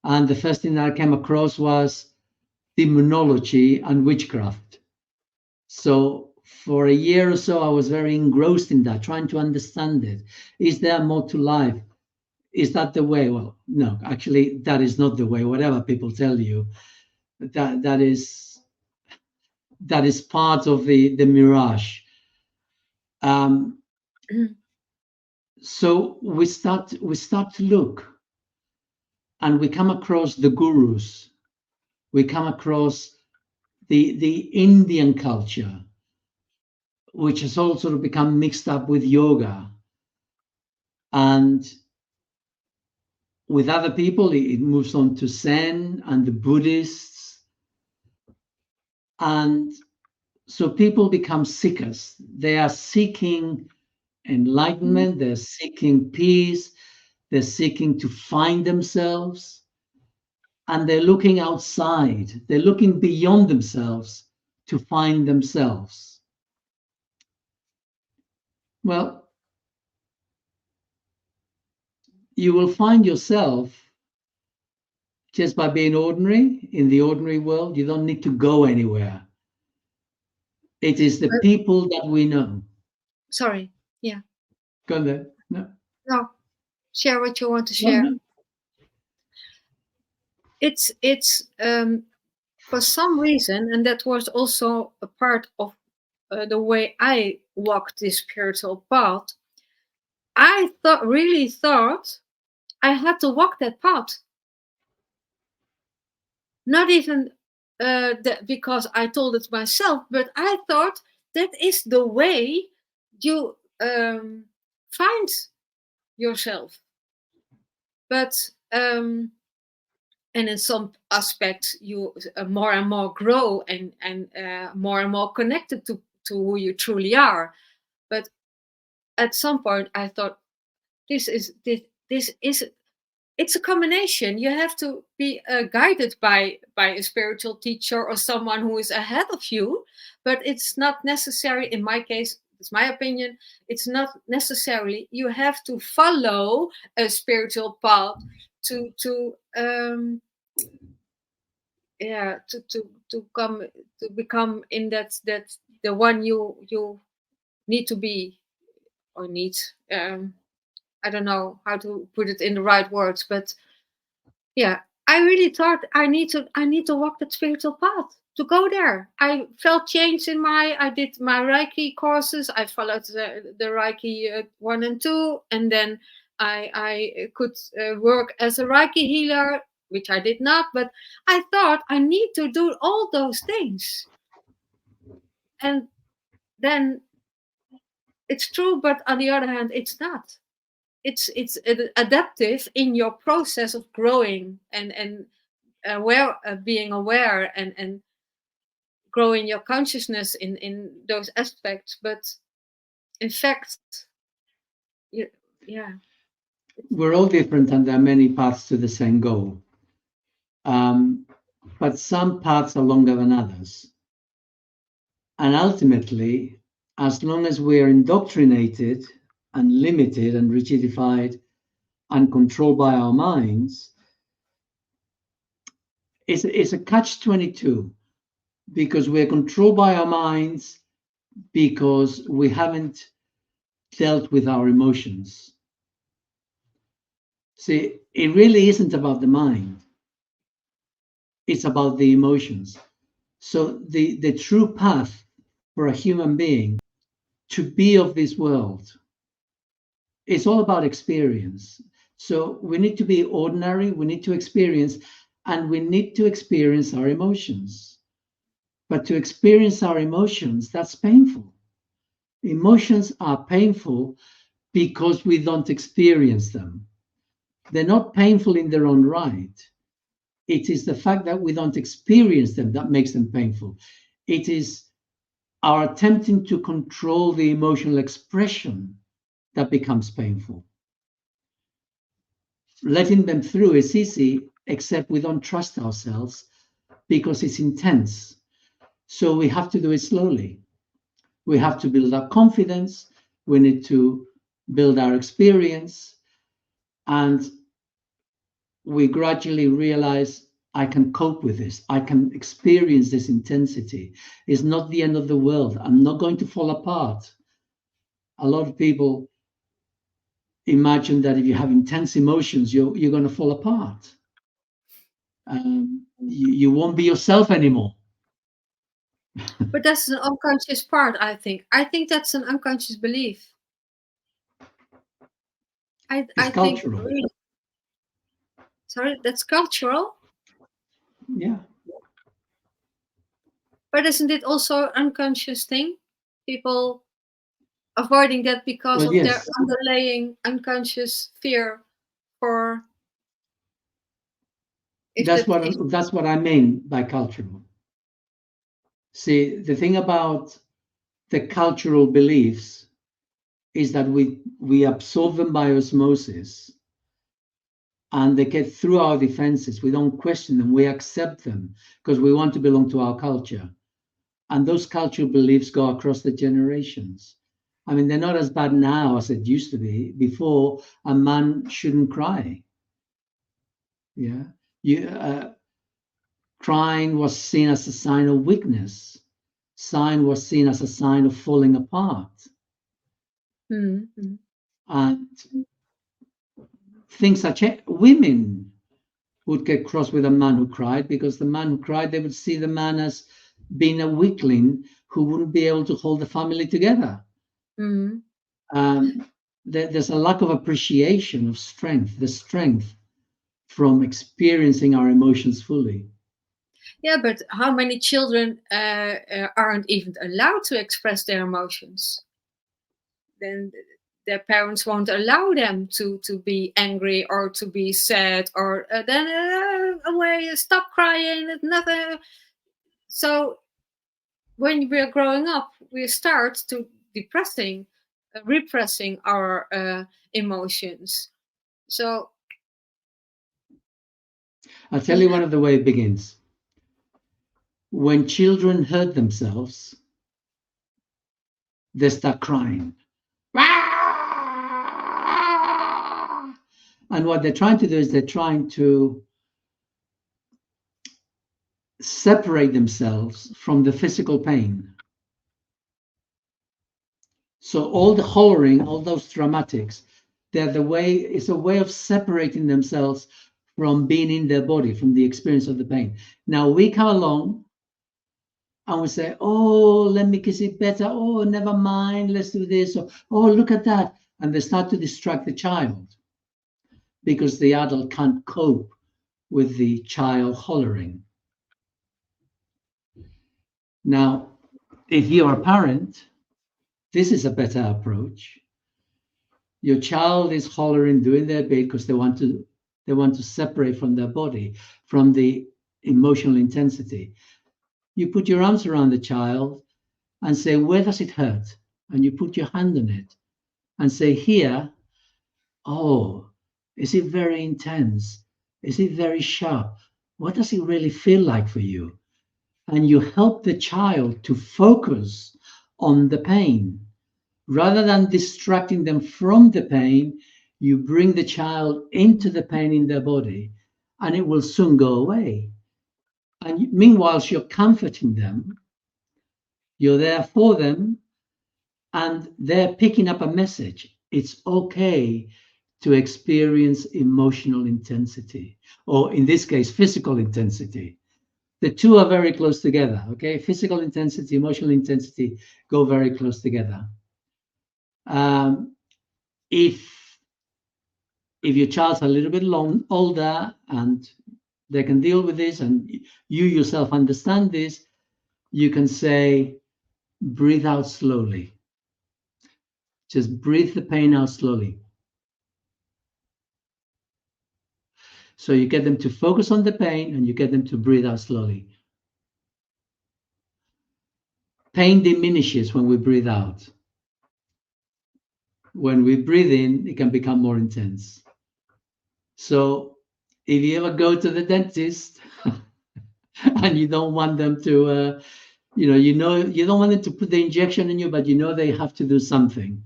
And the first thing that I came across was demonology and witchcraft. So for a year or so, I was very engrossed in that, trying to understand it. Is there more to life? Is that the way? Well, no, actually, that is not the way. Whatever people tell you, that is part of the mirage. So we start to look, and we come across the gurus. We come across the Indian culture, which has all sort of become mixed up with yoga. And with other people, it moves on to Zen and the Buddhists. And so people become seekers. They are seeking enlightenment, they're seeking peace, they're seeking to find themselves, and they're looking outside, they're looking beyond themselves to find themselves. Well, you will find yourself just by being ordinary in the ordinary world. You don't need to go anywhere. It is the people that we know. Sorry. Yeah. Go there. No. Share what you want to share. No. It's for some reason, and that was also a part of the way I walked this spiritual path. I really thought I had to walk that path. Not even because I told it myself, but I thought that is the way you find yourself. But and in some aspects, you more and more grow and more and more connected to who you truly are. But at some point, I thought this is it's a combination. You have to be guided by a spiritual teacher or someone who is ahead of you, but it's not necessary. In my case, it's my opinion, it's not necessarily you have to follow a spiritual path to become in that the one you need to be, or need. I don't know how to put it in the right words, but yeah, I really thought I need to walk that spiritual path go there. I felt change in I did my Reiki courses. I followed the Reiki 1 and 2, and then I could work as a Reiki healer, which I did not, but I thought I need to do all those things. And then it's true, but on the other hand, it's not. It's adaptive in your process of growing and being aware and growing your consciousness in those aspects. But in fact, yeah, we're all different, and there are many paths to the same goal. But some paths are longer than others. And ultimately, as long as we are indoctrinated and limited and rigidified and controlled by our minds, it's a catch-22, because we're controlled by our minds because we haven't dealt with our emotions. See, it really isn't about the mind. It's about the emotions. So the true path for a human being to be of this world, it's all about experience. So we need to be ordinary, we need to experience, and we need to experience our emotions. But to experience our emotions, that's painful. Emotions are painful because we don't experience them. They're not painful in their own right. It is the fact that we don't experience them that makes them painful. It is our attempting to control the emotional expression that becomes painful. Letting them through is easy, except we don't trust ourselves because it's intense. So we have to do it slowly. We have to build our confidence. We need to build our experience. And we gradually realize, I can cope with this. I can experience this intensity. It's not the end of the world. I'm not going to fall apart. A lot of people imagine that if you have intense emotions, you're going to fall apart. You won't be yourself anymore. But that's an unconscious part, I think. I think that's an unconscious belief. I cultural. think really, sorry, that's cultural. Yeah. But isn't it also an unconscious thing? People avoiding that because of their underlying unconscious fear for. That's what I mean by cultural. See, the thing about the cultural beliefs is that we absorb them by osmosis, and they get through our defenses. We don't question them. We accept them because we want to belong to our culture. And those cultural beliefs go across the generations. I mean, they're not as bad now as it used to be. Before, a man shouldn't cry. Yeah. Crying was seen as a sign of weakness. Sign was seen as a sign of falling apart. Mm-hmm. And things are changed. Women would get cross with a man who cried, because the man who cried, they would see the man as being a weakling who wouldn't be able to hold the family together. Mm-hmm. There's a lack of appreciation of strength, the strength from experiencing our emotions fully. Yeah, but how many children aren't even allowed to express their emotions? Then their parents won't allow them to be angry or to be sad, or then away, stop crying, nothing. So when we're growing up, we start to repressing our emotions. So I'll tell you one of the way it begins. When children hurt themselves, they start crying. And what they're trying to do is they're trying to separate themselves from the physical pain. So all the hollering, all those dramatics, it's a way of separating themselves from being in their body, from the experience of the pain. Now we come along and we say, oh, let me kiss it better. Oh, never mind, let's do this. Or, oh, look at that. And they start to distract the child because the adult can't cope with the child hollering. Now, if you're a parent, this is a better approach. Your child is hollering, doing their bit because they want to separate from their body, from the emotional intensity. You put your arms around the child and say, where does it hurt? And you put your hand on it and say, here. Oh, is it very intense? Is it very sharp? What does it really feel like for you? And you help the child to focus on the pain. Rather than distracting them from the pain, you bring the child into the pain in their body, and it will soon go away. And meanwhile, you're comforting them, you're there for them, and they're picking up a message. It's okay to experience emotional intensity, or in this case, physical intensity. The two are very close together, okay? Physical intensity, emotional intensity go very close together. If your child's a little bit older and they can deal with this and you yourself understand this, you can say, breathe out slowly. Just breathe the pain out slowly. So you get them to focus on the pain and you get them to breathe out slowly. Pain diminishes when we breathe out. When we breathe in, it can become more intense. So if you ever go to the dentist and you don't want them to, you don't want them to put the injection in you, but you know they have to do something.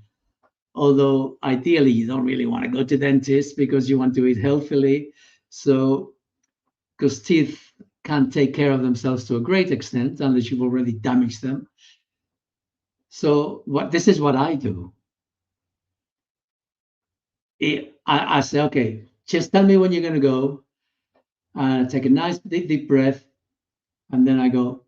Although ideally you don't really want to go to dentist because you want to eat healthily. So, because teeth can't take care of themselves to a great extent unless you've already damaged them. So this is what I do. I say, okay, just tell me when you're going to go. Take a nice deep breath. And then I go.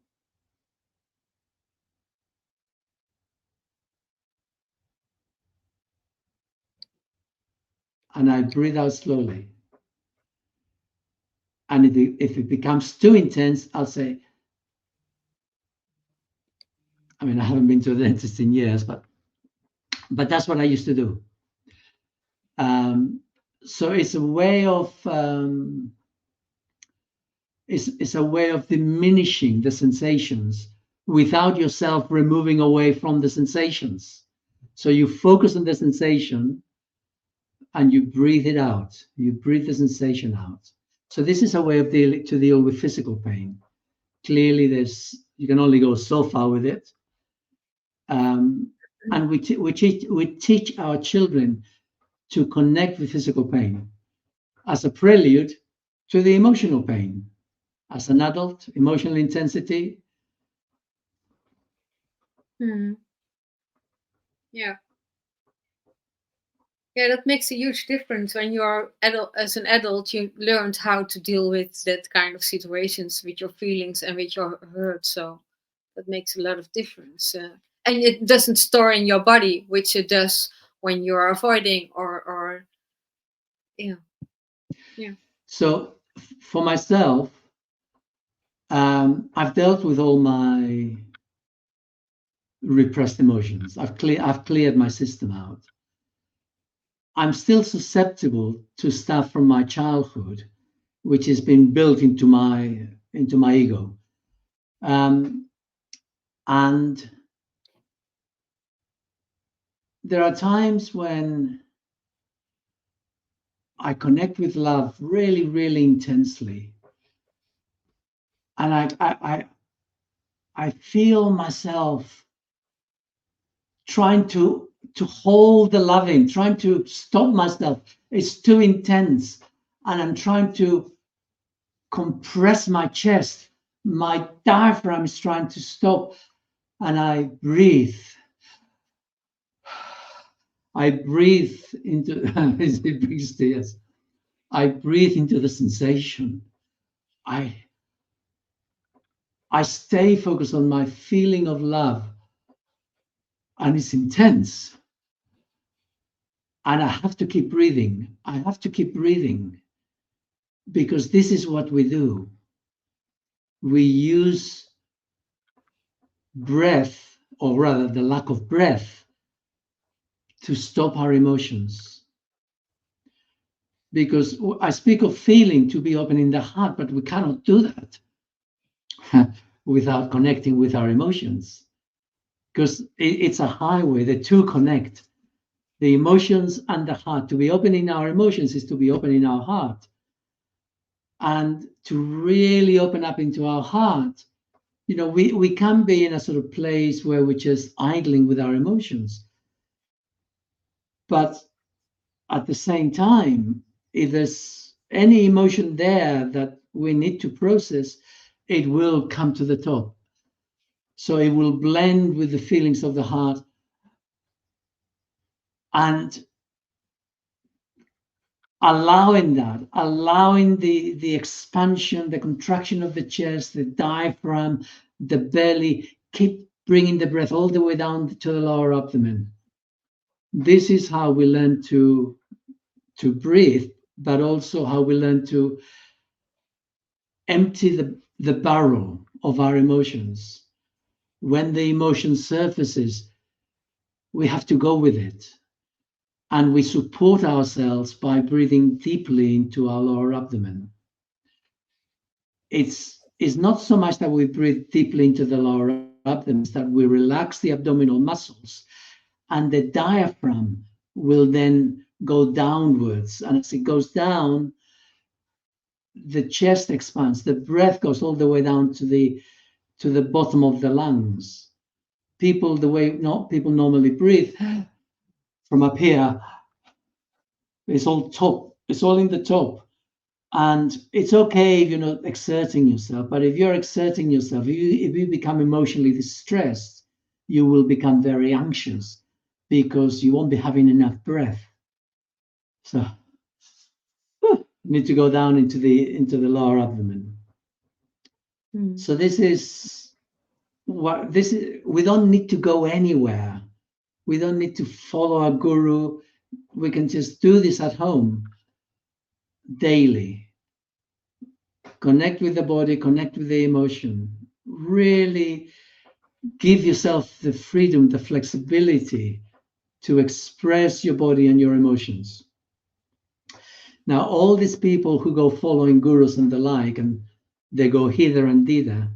And I breathe out slowly. And if it becomes too intense, I'll say, I mean, I haven't been to a dentist in years, but that's what I used to do. So it's a way of it's a way of diminishing the sensations without yourself removing away from the sensations. So you focus on the sensation and you breathe it out. You breathe the sensation out. So this is a way of deal with physical pain. Clearly, you can only go so far with it. And we teach our children to connect with physical pain as a prelude to the emotional pain. As an adult, emotional intensity. Yeah. Yeah, that makes a huge difference when you're as an adult, you learned how to deal with that kind of situations, with your feelings and with your hurt. So that makes a lot of difference. And it doesn't store in your body, which it does when you're avoiding or yeah. So for myself, I've dealt with all my repressed emotions. I've cleared my system out. I'm still susceptible to stuff from my childhood, which has been built into my ego. And there are times when I connect with love really, really intensely. And I feel myself trying to hold the loving, trying to stop myself. It's too intense. And I'm trying to compress my chest. My diaphragm is trying to stop. And I breathe. I breathe into it brings tears. I breathe into the sensation. I I stay focused on my feeling of love, and it's intense. And I have to keep breathing. I have to keep breathing, because this is what we do. We use breath, or rather the lack of breath, to stop our emotions. Because I speak of feeling to be open in the heart, but we cannot do that without connecting with our emotions, because it's a highway. The two connect. The emotions and the heart. To be open in our emotions is to be open in our heart. And to really open up into our heart, you know, we can be in a sort of place where we're just idling with our emotions. But at the same time, if there's any emotion there that we need to process, it will come to the top. So it will blend with the feelings of the heart. And allowing the expansion, the contraction of the chest, the diaphragm, the belly, keep bringing the breath all the way down to the lower abdomen. This is how we learn to breathe, but also how we learn to empty the barrel of our emotions. When the emotion surfaces, we have to go with it. And we support ourselves by breathing deeply into our lower abdomen. It's not so much that we breathe deeply into the lower abdomen, it's that we relax the abdominal muscles, and the diaphragm will then go downwards. And as it goes down, the chest expands, the breath goes all the way down to the bottom of the lungs. People normally breathe from up here, it's all top, it's all in the top. And it's okay if you're not exerting yourself, but if you're exerting yourself, if you become emotionally distressed, you will become very anxious because you won't be having enough breath. So you need to go down into the lower abdomen. So this is what this is. We don't need to go anywhere. We don't need to follow a guru. We can just do this at home daily. Connect with the body, connect with the emotion. Really give yourself the freedom, the flexibility to express your body and your emotions. Now, all these people who go following gurus and the like, and they go hither and thither,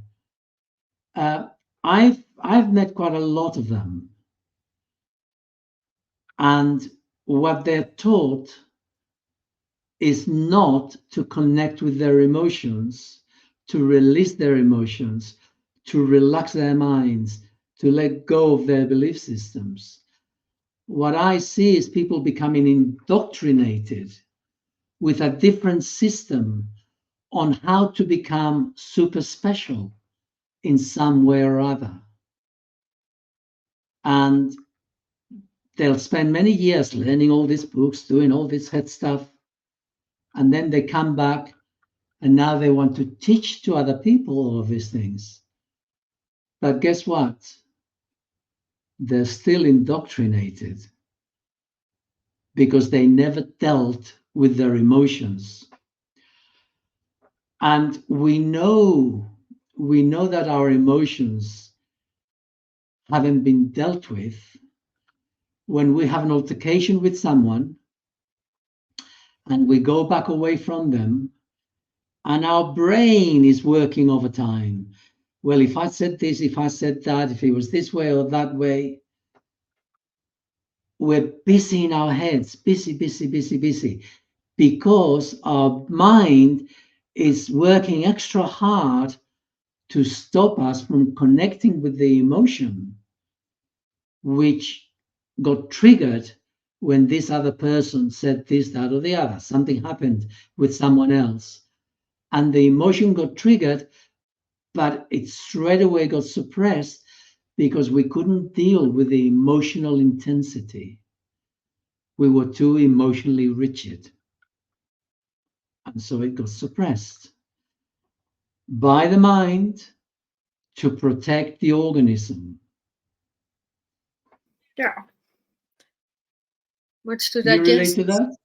I've met quite a lot of them. And what they're taught is not to connect with their emotions, to release their emotions, to relax their minds, to let go of their belief systems. What I see is people becoming indoctrinated with a different system on how to become super special in some way or other. And they'll spend many years learning all these books, doing all this head stuff, and then they come back and now they want to teach to other people all of these things. But guess what? They're still indoctrinated because they never dealt with their emotions. And we know that our emotions haven't been dealt with when we have an altercation with someone and we go back away from them and our brain is working overtime. Well, if I said this, if I said that, if it was this way or that way, we're busy in our heads, busy, because our mind is working extra hard to stop us from connecting with the emotion, which got triggered when this other person said this, that, or the other. Something happened with someone else. And the emotion got triggered, but it straight away got suppressed because we couldn't deal with the emotional intensity. We were too emotionally rigid. And so it got suppressed by the mind to protect the organism. Yeah. Much to Do you relate digest. to that?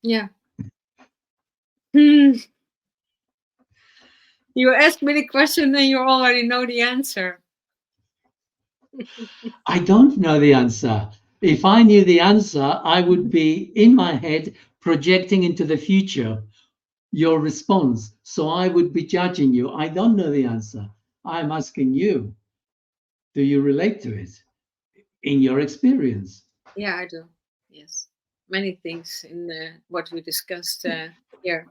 Yeah. You ask me the question and you already know the answer. I don't know the answer. If I knew the answer, I would be in my head projecting into the future your response. So I would be judging you. I don't know the answer. I'm asking you, do you relate to it in your experience? Yeah, I do. Yes. Many things in what we discussed here.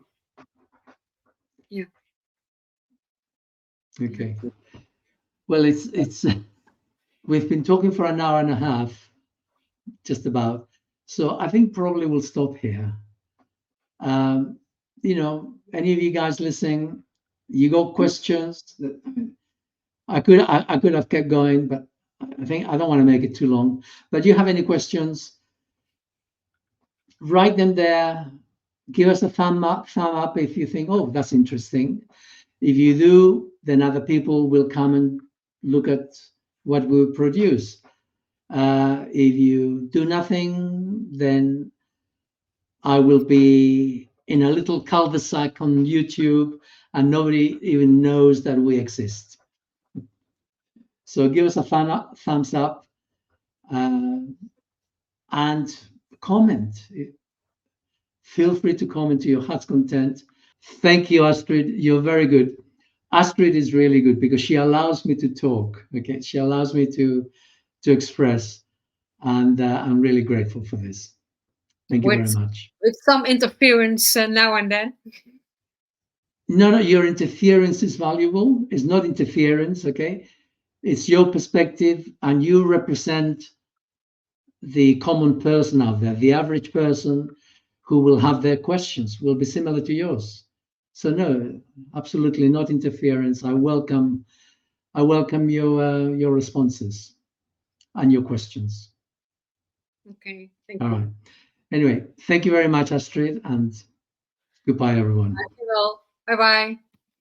Yeah. Okay. Well, it's we've been talking for an hour and a half, just about. So I think probably we'll stop here. You know, any of you guys listening, you got questions? I could have kept going, but I think I don't want to make it too long. But do you have any questions? Write them there. Give us a thumb up if you think, oh, that's interesting. If you do, then other people will come and look at what we produce. If you do nothing, then I will be in a little cul-de-sac on YouTube and nobody even knows that we exist. So give us a thumbs up and comment. Feel free to comment to your heart's content. Thank you, Astrid. You're very good. Astrid is really good because she allows me to talk. Okay, she allows me to express, and I'm really grateful for this. Thank you very much. With some interference now and then. No, your interference is valuable. It's not interference, okay? It's your perspective, and you represent the common person out there. The average person who will have their questions will be similar to yours. So no, absolutely not interference. I welcome your responses and your questions. Okay, thank All you. right. Anyway, thank you very much, Astrid, and goodbye, everyone. Thank you all. Bye-bye.